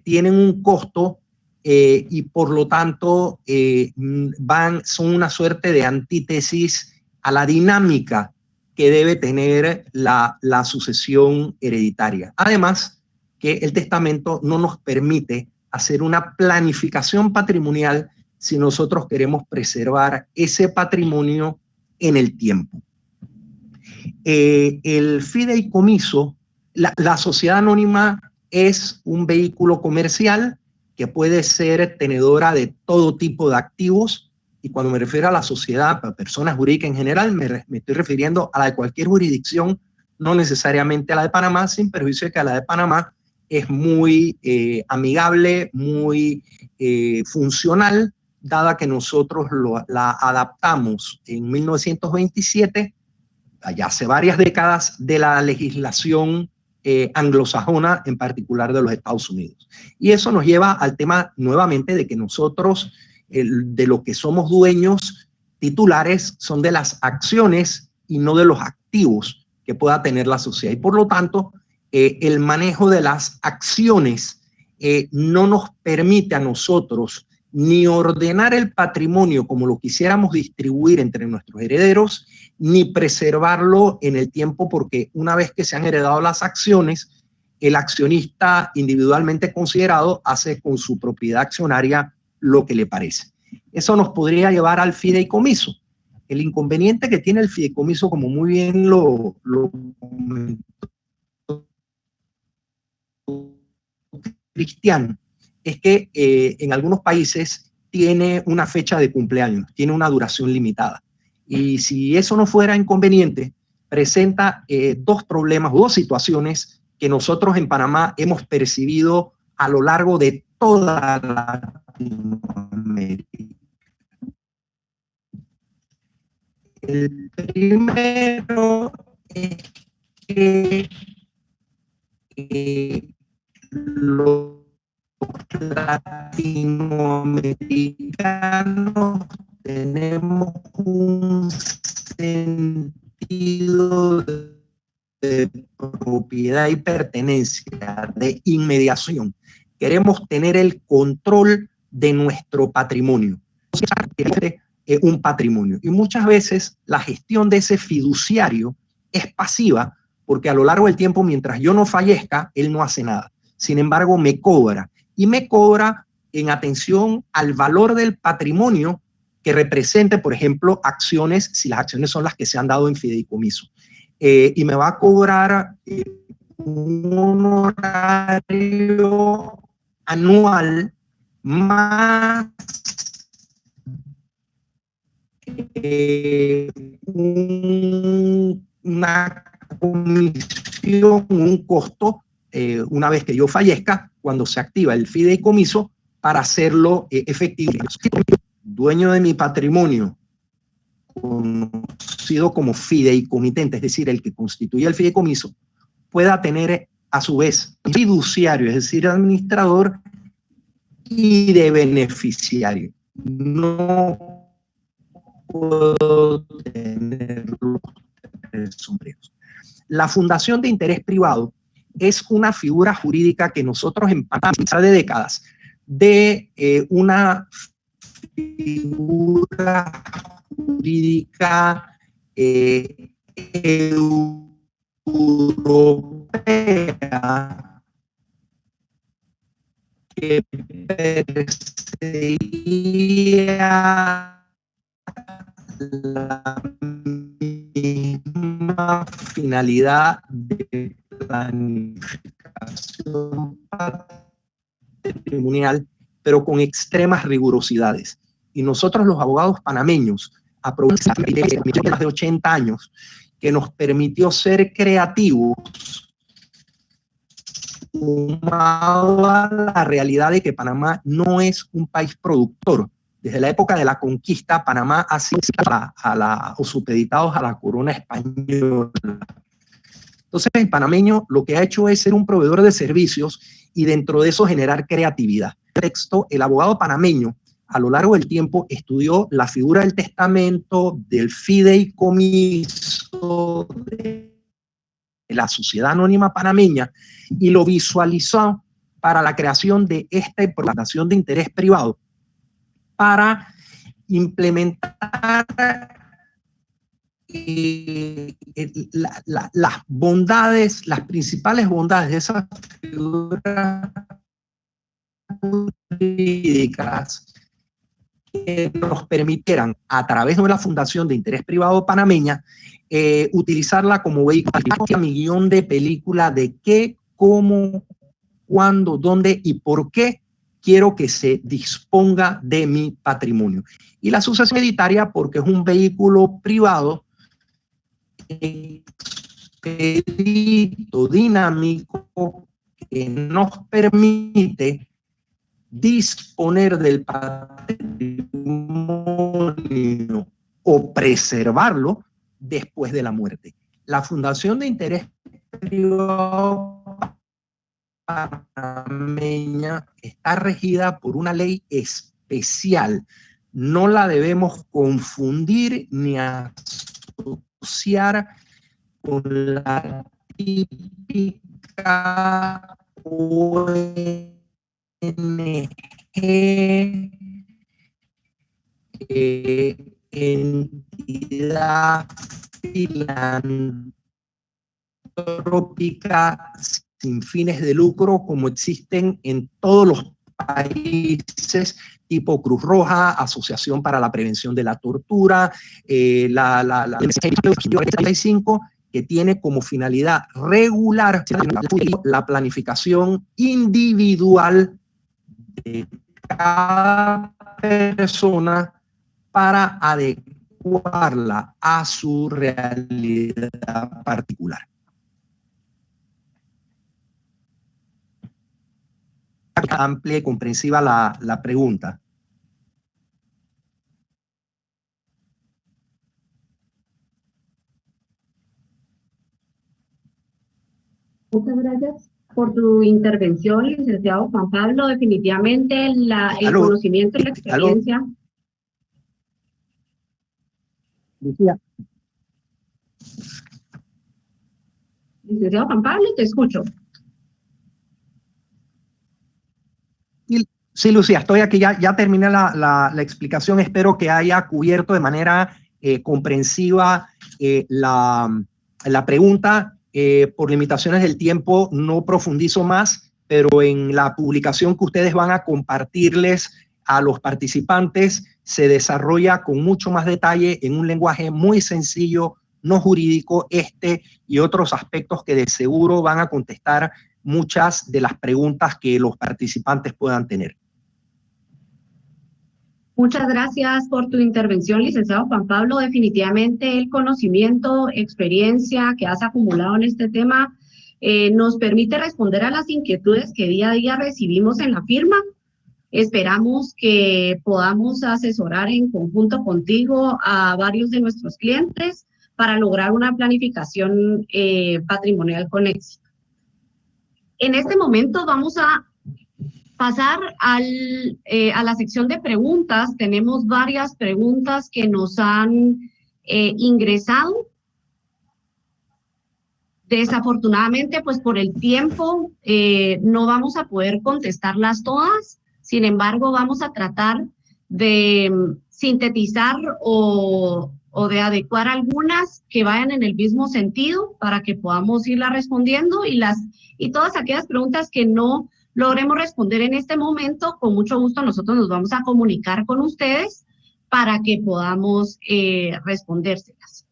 tienen un costo y por lo tanto son una suerte de antítesis a la dinámica que debe tener la sucesión hereditaria. Además, que el testamento no nos permite hacer una planificación patrimonial si nosotros queremos preservar ese patrimonio en el tiempo. El fideicomiso, la sociedad anónima es un vehículo comercial que puede ser tenedora de todo tipo de activos, y cuando me refiero a la sociedad, a personas jurídicas en general, me estoy refiriendo a la de cualquier jurisdicción, no necesariamente a la de Panamá, sin perjuicio de que a la de Panamá es muy amigable, muy funcional, dada que nosotros la adaptamos en 1927, allá hace varias décadas, de la legislación anglosajona, en particular de los Estados Unidos. Y eso nos lleva al tema nuevamente de que nosotros, de lo que somos dueños titulares, son de las acciones y no de los activos que pueda tener la sociedad. Y por lo tanto, el manejo de las acciones no nos permite a nosotros ni ordenar el patrimonio como lo quisiéramos distribuir entre nuestros herederos, ni preservarlo en el tiempo, porque una vez que se han heredado las acciones, el accionista individualmente considerado hace con su propiedad accionaria lo que le parece. Eso nos podría llevar al fideicomiso. El inconveniente que tiene el fideicomiso, como muy bien lo comentó Cristian, es que en algunos países tiene una fecha de cumpleaños, tiene una duración limitada. Y si eso no fuera inconveniente, presenta dos problemas, dos situaciones que nosotros en Panamá hemos percibido a lo largo de toda Latinoamérica. El primero es que los latinoamericanos tenemos un sentido de propiedad y pertenencia, de inmediación. Queremos tener el control de nuestro patrimonio. Un patrimonio. Y muchas veces la gestión de ese fiduciario es pasiva, porque a lo largo del tiempo, mientras yo no fallezca, él no hace nada. Sin embargo, me cobra. Y me cobra en atención al valor del patrimonio que represente, por ejemplo, acciones, si las acciones son las que se han dado en fideicomiso. Y me va a cobrar un honorario anual más una comisión, un costo, una vez que yo fallezca, cuando se activa el fideicomiso, para hacerlo efectivo. Dueño de mi patrimonio, conocido como fideicomitente, es decir, el que constituye el fideicomiso, pueda tener a su vez fiduciario, es decir, administrador, y de beneficiario. No puedo tener los tres sombreros. La fundación de interés privado es una figura jurídica que nosotros en Panamá, de décadas, de una figura jurídica europea que perseguía la misma finalidad de planificación patrimonial, pero con extremas rigurosidades. Y nosotros los abogados panameños aprovechamos más de 80 años que nos permitió ser creativos, sumado a la realidad de que Panamá no es un país productor. Desde la época de la conquista, Panamá ha sido supeditados a la corona española. Entonces, el panameño lo que ha hecho es ser un proveedor de servicios y dentro de eso generar creatividad. Texto, el abogado panameño a lo largo del tiempo estudió la figura del testamento, del fideicomiso, de la sociedad anónima panameña y lo visualizó para la creación de esta implantación de interés privado para implementar las bondades, las principales bondades de esas figuras jurídicas que nos permitieran, a través de la Fundación de Interés Privado Panameña, utilizarla como vehículo, mi guión de película de qué, cómo, cuándo, dónde y por qué quiero que se disponga de mi patrimonio. Y la sucesión hereditaria porque es un vehículo privado expedito, dinámico, que nos permite disponer del patrimonio o preservarlo después de la muerte. La Fundación de Interés Privado Panameña está regida por una ley especial. No la debemos confundir ni asociar con la típica ONG, entidad filantrópica sin fines de lucro como existen en todos los países, tipo Cruz Roja, Asociación para la Prevención de la Tortura, la 35, que tiene como finalidad regular la planificación individual de cada persona para adecuarla a su realidad particular. Amplia y comprensiva la pregunta. Muchas gracias por tu intervención, licenciado Juan Pablo. Definitivamente el conocimiento y la experiencia. Lucía. Licenciado Juan Pablo, te escucho. Sí, Lucía, estoy aquí, ya terminé la explicación. Espero que haya cubierto de manera comprensiva la pregunta. Por limitaciones del tiempo no profundizo más, pero en la publicación que ustedes van a compartirles a los participantes se desarrolla con mucho más detalle en un lenguaje muy sencillo, no jurídico, y otros aspectos que de seguro van a contestar muchas de las preguntas que los participantes puedan tener. Muchas gracias por tu intervención, licenciado Juan Pablo. Definitivamente el conocimiento, experiencia que has acumulado en este tema nos permite responder a las inquietudes que día a día recibimos en la firma. Esperamos que podamos asesorar en conjunto contigo a varios de nuestros clientes para lograr una planificación patrimonial con éxito. En este momento vamos a pasar a la sección de preguntas. Tenemos varias preguntas que nos han ingresado. Desafortunadamente, pues por el tiempo no vamos a poder contestarlas todas. Sin embargo, vamos a tratar de sintetizar o de adecuar algunas que vayan en el mismo sentido para que podamos irlas respondiendo y todas aquellas preguntas que no logremos responder en este momento, con mucho gusto nosotros nos vamos a comunicar con ustedes para que podamos respondérselas.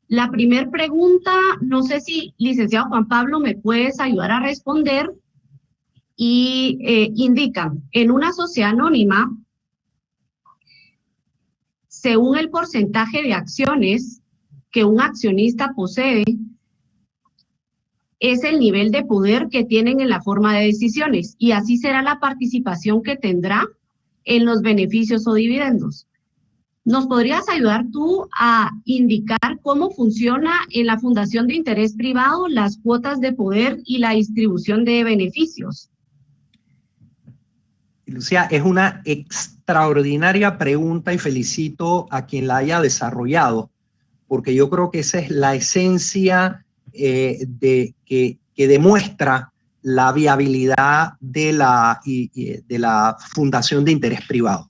La primera pregunta, no sé si, licenciado Juan Pablo, me puedes ayudar a responder y indica, en una sociedad anónima, según el porcentaje de acciones que un accionista posee, es el nivel de poder que tienen en la forma de decisiones y así será la participación que tendrá en los beneficios o dividendos. ¿Nos podrías ayudar tú a indicar cómo funciona en la Fundación de Interés Privado las cuotas de poder y la distribución de beneficios? Lucía, es una extraordinaria pregunta y felicito a quien la haya desarrollado, porque yo creo que esa es la esencia que demuestra la viabilidad de la Fundación de Interés Privado.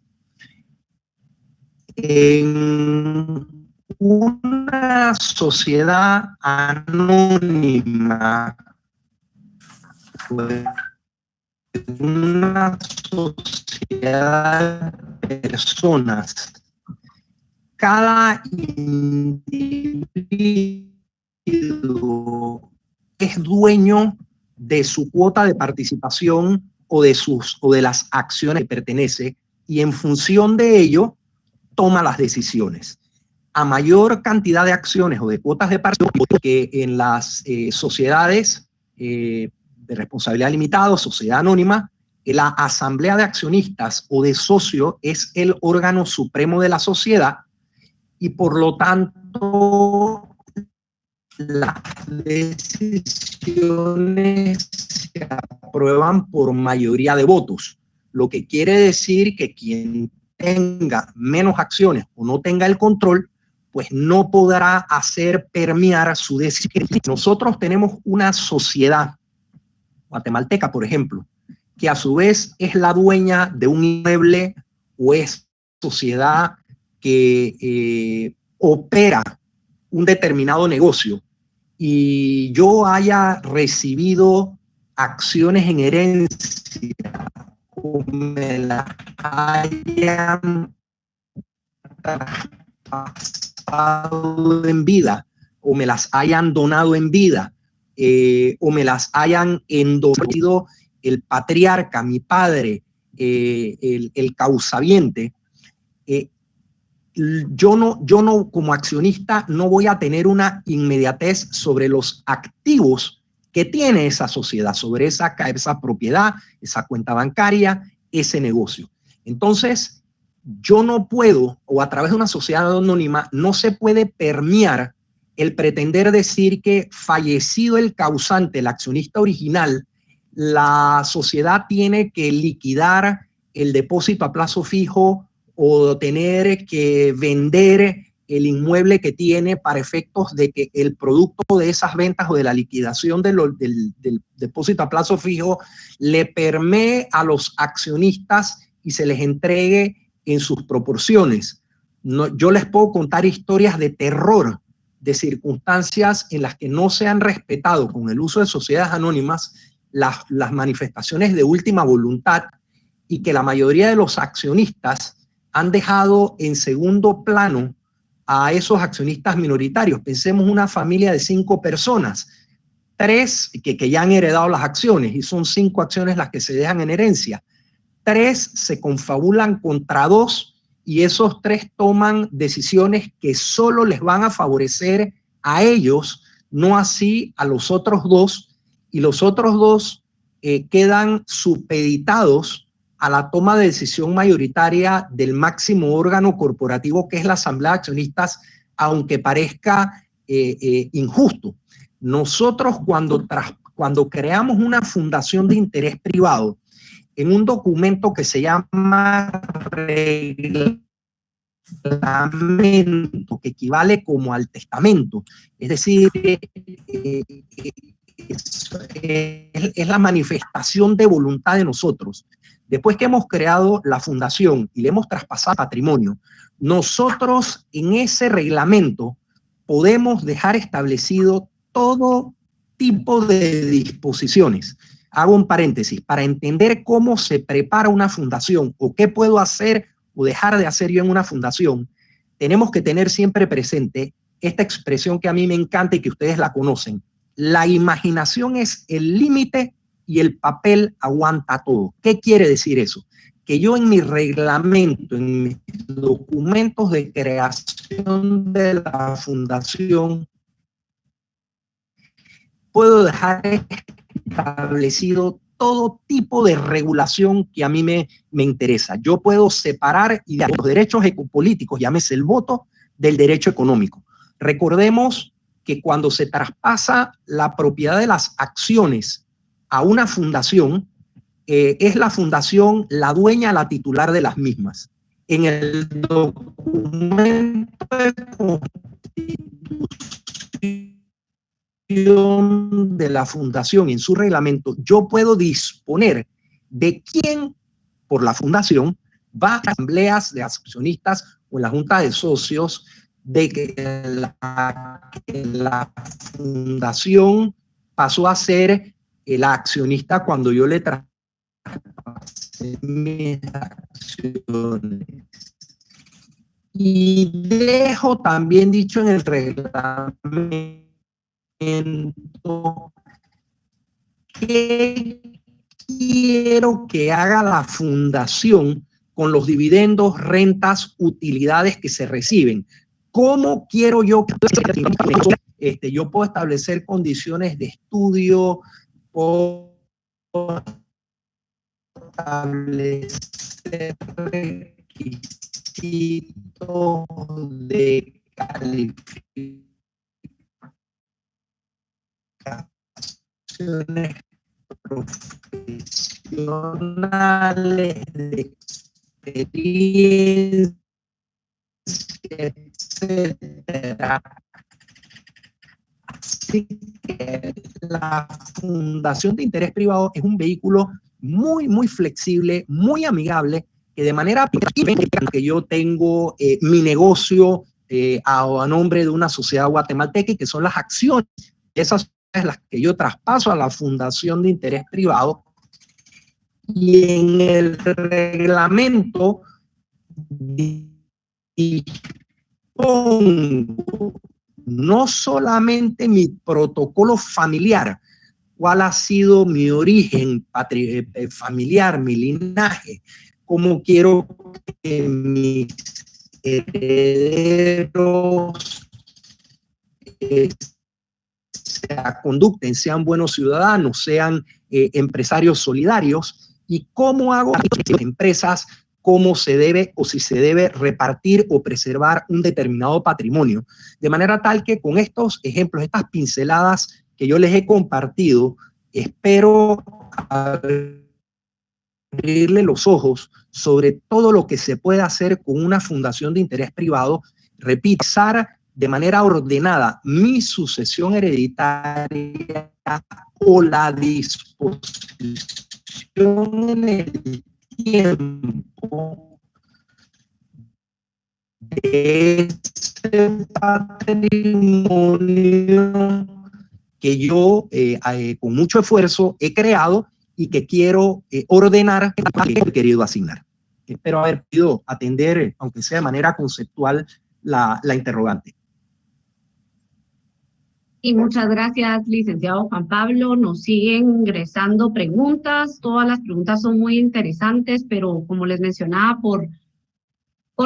En una sociedad anónima, una sociedad de personas, cada individuo es dueño de su cuota de participación o de las acciones que pertenece, y en función de ello toma las decisiones. A mayor cantidad de acciones o de cuotas de participación que en las sociedades de responsabilidad limitada o sociedad anónima, la asamblea de accionistas o de socios es el órgano supremo de la sociedad, y por lo tanto las decisiones se aprueban por mayoría de votos, lo que quiere decir que quien tenga menos acciones o no tenga el control, pues no podrá hacer permear su decisión. Nosotros tenemos una sociedad guatemalteca, por ejemplo, que a su vez es la dueña de un inmueble o es sociedad que opera un determinado negocio, y yo haya recibido acciones en herencia o me las hayan traspasado en vida o me las hayan donado en vida, o me las hayan endosado el patriarca, mi padre, el causaviente, yo no como accionista no voy a tener una inmediatez sobre los activos que tiene esa sociedad, sobre esa propiedad, esa cuenta bancaria, ese negocio. Entonces, yo no puedo, o a través de una sociedad anónima, no se puede permear el pretender decir que fallecido el causante, el accionista original, la sociedad tiene que liquidar el depósito a plazo fijo o tener que vender el inmueble que tiene para efectos de que el producto de esas ventas o de la liquidación del depósito a plazo fijo le permee a los accionistas y se les entregue en sus proporciones. No, yo les puedo contar historias de terror, de circunstancias en las que no se han respetado con el uso de sociedades anónimas las manifestaciones de última voluntad, y que la mayoría de los accionistas han dejado en segundo plano a esos accionistas minoritarios. Pensemos una familia de 5 personas, 3 que ya han heredado las acciones, y son 5 acciones las que se dejan en herencia. 3 se confabulan contra 2, y esos 3 toman decisiones que solo les van a favorecer a ellos, no así a los otros 2, y los otros 2 quedan supeditados a la toma de decisión mayoritaria del máximo órgano corporativo, que es la Asamblea de Accionistas, aunque parezca injusto. Nosotros cuando creamos una fundación de interés privado, en un documento que se llama reglamento, que equivale como al testamento, es decir, es la manifestación de voluntad de nosotros. Después que hemos creado la fundación y le hemos traspasado patrimonio, nosotros en ese reglamento podemos dejar establecido todo tipo de disposiciones. Hago un paréntesis, para entender cómo se prepara una fundación o qué puedo hacer o dejar de hacer yo en una fundación, tenemos que tener siempre presente esta expresión que a mí me encanta y que ustedes la conocen. La imaginación es el límite y el papel aguanta todo. ¿Qué quiere decir eso? Que yo en mi reglamento, en mis documentos de creación de la fundación, puedo dejar establecido todo tipo de regulación que a mí me interesa. Yo puedo separar los derechos políticos, llámese el voto, del derecho económico. Recordemos que cuando se traspasa la propiedad de las acciones a una fundación, es la fundación la dueña, la titular de las mismas. En el documento de constitución de la fundación, en su reglamento, yo puedo disponer de quién por la fundación va a asambleas de accionistas o en la junta de socios, de que la fundación pasó a ser el accionista cuando yo le traspasé mis acciones. Y dejo también dicho en el reglamento qué quiero que haga la fundación con los dividendos, rentas, utilidades que se reciben. ¿Cómo quiero yo que yo puedo establecer condiciones de estudio, puedo establecer requisitos de calificaciones profesionales, de experiencia, etcétera? Así que la fundación de interés privado es un vehículo muy, muy flexible, muy amigable, que de manera que yo tengo mi negocio a nombre de una sociedad guatemalteca y que son las acciones, esas son las que yo traspaso a la fundación de interés privado, y en el reglamento dispongo no solamente mi protocolo familiar, cuál ha sido mi origen familiar, mi linaje, cómo quiero que mis herederos se conducten, sean buenos ciudadanos, sean empresarios solidarios, y cómo hago las empresas, cómo se debe o si se debe repartir o preservar un determinado patrimonio. De manera tal que con estos ejemplos, estas pinceladas que yo les he compartido, espero abrirle los ojos sobre todo lo que se puede hacer con una fundación de interés privado, revisar de manera ordenada mi sucesión hereditaria o la disposición en el tiempo de ese patrimonio que yo con mucho esfuerzo he creado y que quiero ordenar y he querido asignar. Espero haber podido atender, aunque sea de manera conceptual, la interrogante. Y muchas gracias, licenciado Juan Pablo. Nos siguen ingresando preguntas. Todas las preguntas son muy interesantes, pero como les mencionaba, por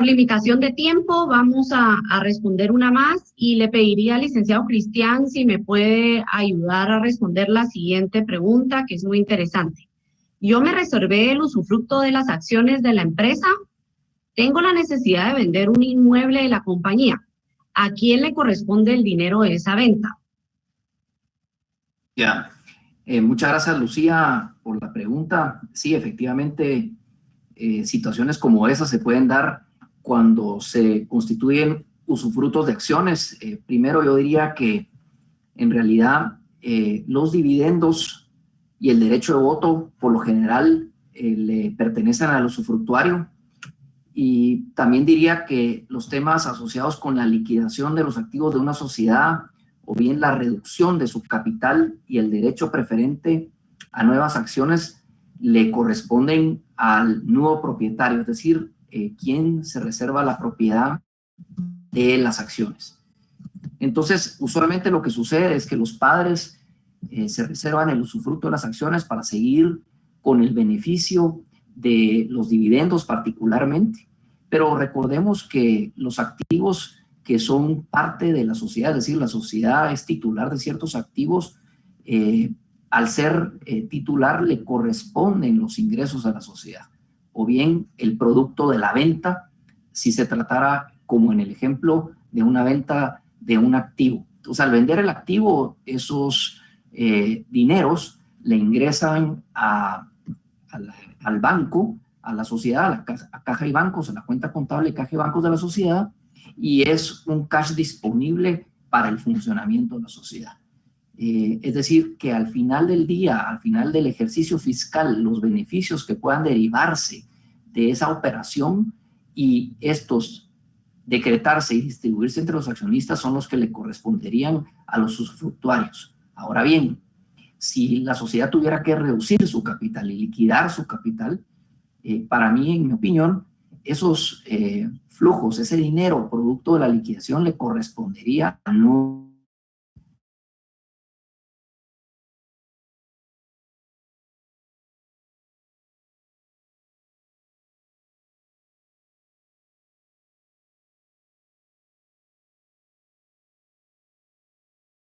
limitación de tiempo, vamos a responder una más, y le pediría al licenciado Cristian si me puede ayudar a responder la siguiente pregunta, que es muy interesante. Yo me reservé el usufructo de las acciones de la empresa. Tengo la necesidad de vender un inmueble de la compañía. ¿A quién le corresponde el dinero de esa venta? Ya, muchas gracias, Lucía, por la pregunta. Sí, efectivamente, situaciones como esas se pueden dar cuando se constituyen usufructos de acciones. Primero, yo diría que en realidad los dividendos y el derecho de voto, por lo general, le pertenecen al usufructuario. Y también diría que los temas asociados con la liquidación de los activos de una sociedad, o bien la reducción de su capital y el derecho preferente a nuevas acciones, le corresponden al nuevo propietario, es decir, quien se reserva la propiedad de las acciones. Entonces, usualmente lo que sucede es que los padres se reservan el usufructo de las acciones para seguir con el beneficio de los dividendos particularmente, pero recordemos que los activos que son parte de la sociedad, es decir, la sociedad es titular de ciertos activos, al ser titular le corresponden los ingresos a la sociedad, o bien el producto de la venta, si se tratara, como en el ejemplo, de una venta de un activo. Entonces, al vender el activo, esos dineros le ingresan al banco, a la sociedad, a caja y bancos, a la cuenta contable caja y bancos de la sociedad, y es un cash disponible para el funcionamiento de la sociedad. Es decir, que al final del día, al final del ejercicio fiscal, los beneficios que puedan derivarse de esa operación y estos decretarse y distribuirse entre los accionistas son los que le corresponderían a los usufructuarios. Ahora bien, si la sociedad tuviera que reducir su capital y liquidar su capital, para mí, en mi opinión, esos flujos, ese dinero producto de la liquidación le correspondería a no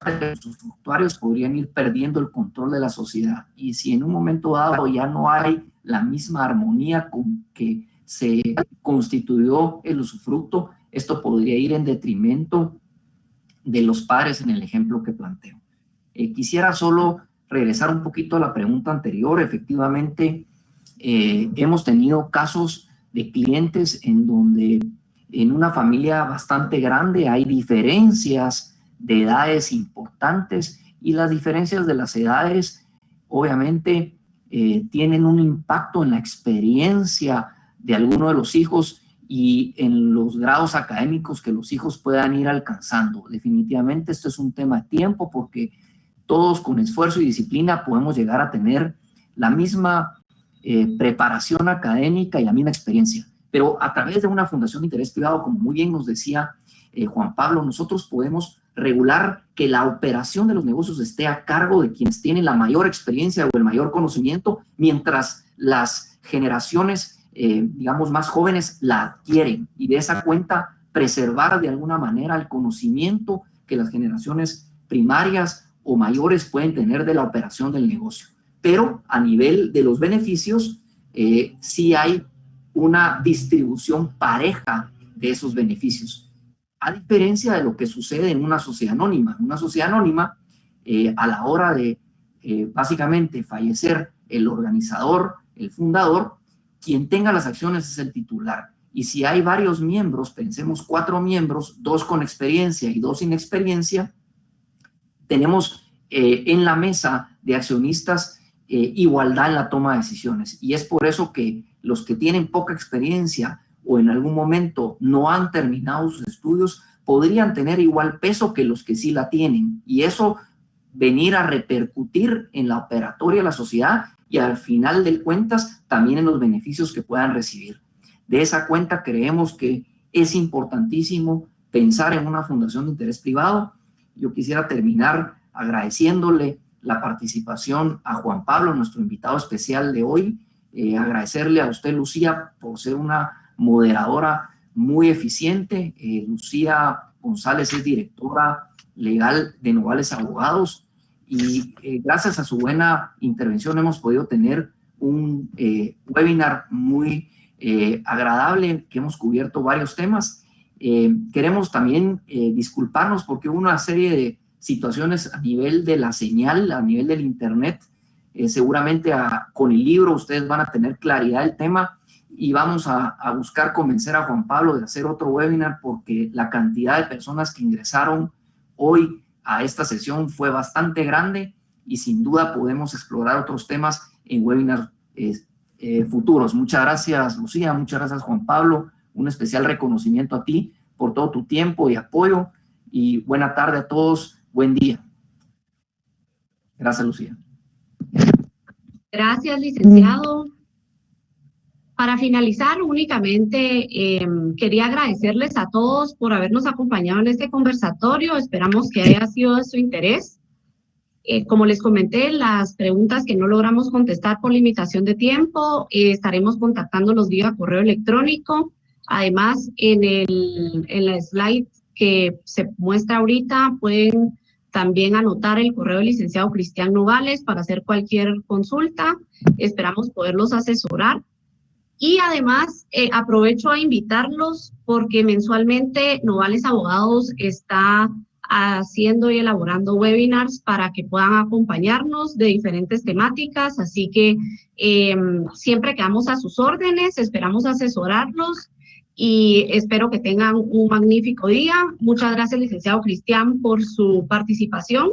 los usufructuarios podrían ir perdiendo el control de la sociedad. Y si en un momento dado ya no hay la misma armonía con que se constituyó el usufructo, esto podría ir en detrimento de los padres en el ejemplo que planteo. Quisiera solo regresar un poquito a la pregunta anterior. Efectivamente, hemos tenido casos de clientes en donde en una familia bastante grande hay diferencias de edades importantes, y las diferencias de las edades obviamente tienen un impacto en la experiencia de alguno de los hijos y en los grados académicos que los hijos puedan ir alcanzando. Definitivamente esto es un tema de tiempo, porque todos con esfuerzo y disciplina podemos llegar a tener la misma preparación académica y la misma experiencia. Pero a través de una fundación de interés privado, como muy bien nos decía Juan Pablo, nosotros podemos regular que la operación de los negocios esté a cargo de quienes tienen la mayor experiencia o el mayor conocimiento, mientras las generaciones, digamos, más jóvenes la adquieren, y de esa cuenta preservar de alguna manera el conocimiento que las generaciones primarias o mayores pueden tener de la operación del negocio. Pero a nivel de los beneficios, sí hay una distribución pareja de esos beneficios, a diferencia de lo que sucede en una sociedad anónima. En una sociedad anónima, a la hora de básicamente fallecer el organizador, el fundador, quien tenga las acciones es el titular. Y si hay varios miembros, pensemos 4 miembros, 2 con experiencia y 2 sin experiencia, tenemos en la mesa de accionistas igualdad en la toma de decisiones. Y es por eso que los que tienen poca experiencia o en algún momento no han terminado sus estudios podrían tener igual peso que los que sí la tienen, y eso venir a repercutir en la operatoria de la sociedad y al final de cuentas también en los beneficios que puedan recibir. De esa cuenta creemos que es importantísimo pensar en una fundación de interés privado. Yo quisiera terminar agradeciéndole la participación a Juan Pablo, nuestro invitado especial de hoy, agradecerle a usted, Lucía, por ser una moderadora muy eficiente. Lucía González es directora legal de Novales Abogados, y gracias a su buena intervención hemos podido tener un webinar muy agradable, que hemos cubierto varios temas. Queremos también disculparnos porque hubo una serie de situaciones a nivel de la señal, a nivel del internet. Seguramente con el libro ustedes van a tener claridad del tema, y vamos a buscar convencer a Juan Pablo de hacer otro webinar, porque la cantidad de personas que ingresaron hoy a esta sesión fue bastante grande, y sin duda podemos explorar otros temas en webinars futuros. Muchas gracias, Lucía, muchas gracias, Juan Pablo. Un especial reconocimiento a ti por todo tu tiempo y apoyo, y buena tarde a todos, buen día. Gracias, Lucía. Gracias, licenciado. Para finalizar, únicamente quería agradecerles a todos por habernos acompañado en este conversatorio. Esperamos que haya sido de su interés. Como les comenté, las preguntas que no logramos contestar por limitación de tiempo, estaremos contactándolos vía correo electrónico. Además, en la slide que se muestra ahorita, pueden también anotar el correo del licenciado Cristian Nogales para hacer cualquier consulta. Esperamos poderlos asesorar. Y además aprovecho a invitarlos porque mensualmente Nogales Abogados está haciendo y elaborando webinars para que puedan acompañarnos de diferentes temáticas, así que siempre quedamos a sus órdenes, esperamos asesorarlos y espero que tengan un magnífico día. Muchas gracias, licenciado Cristian, por su participación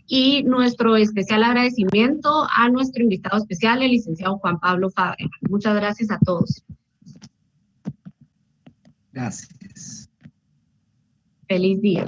y nuestro especial agradecimiento a nuestro invitado especial, el licenciado Juan Pablo Fabre. Muchas gracias a todos. Gracias. Feliz día.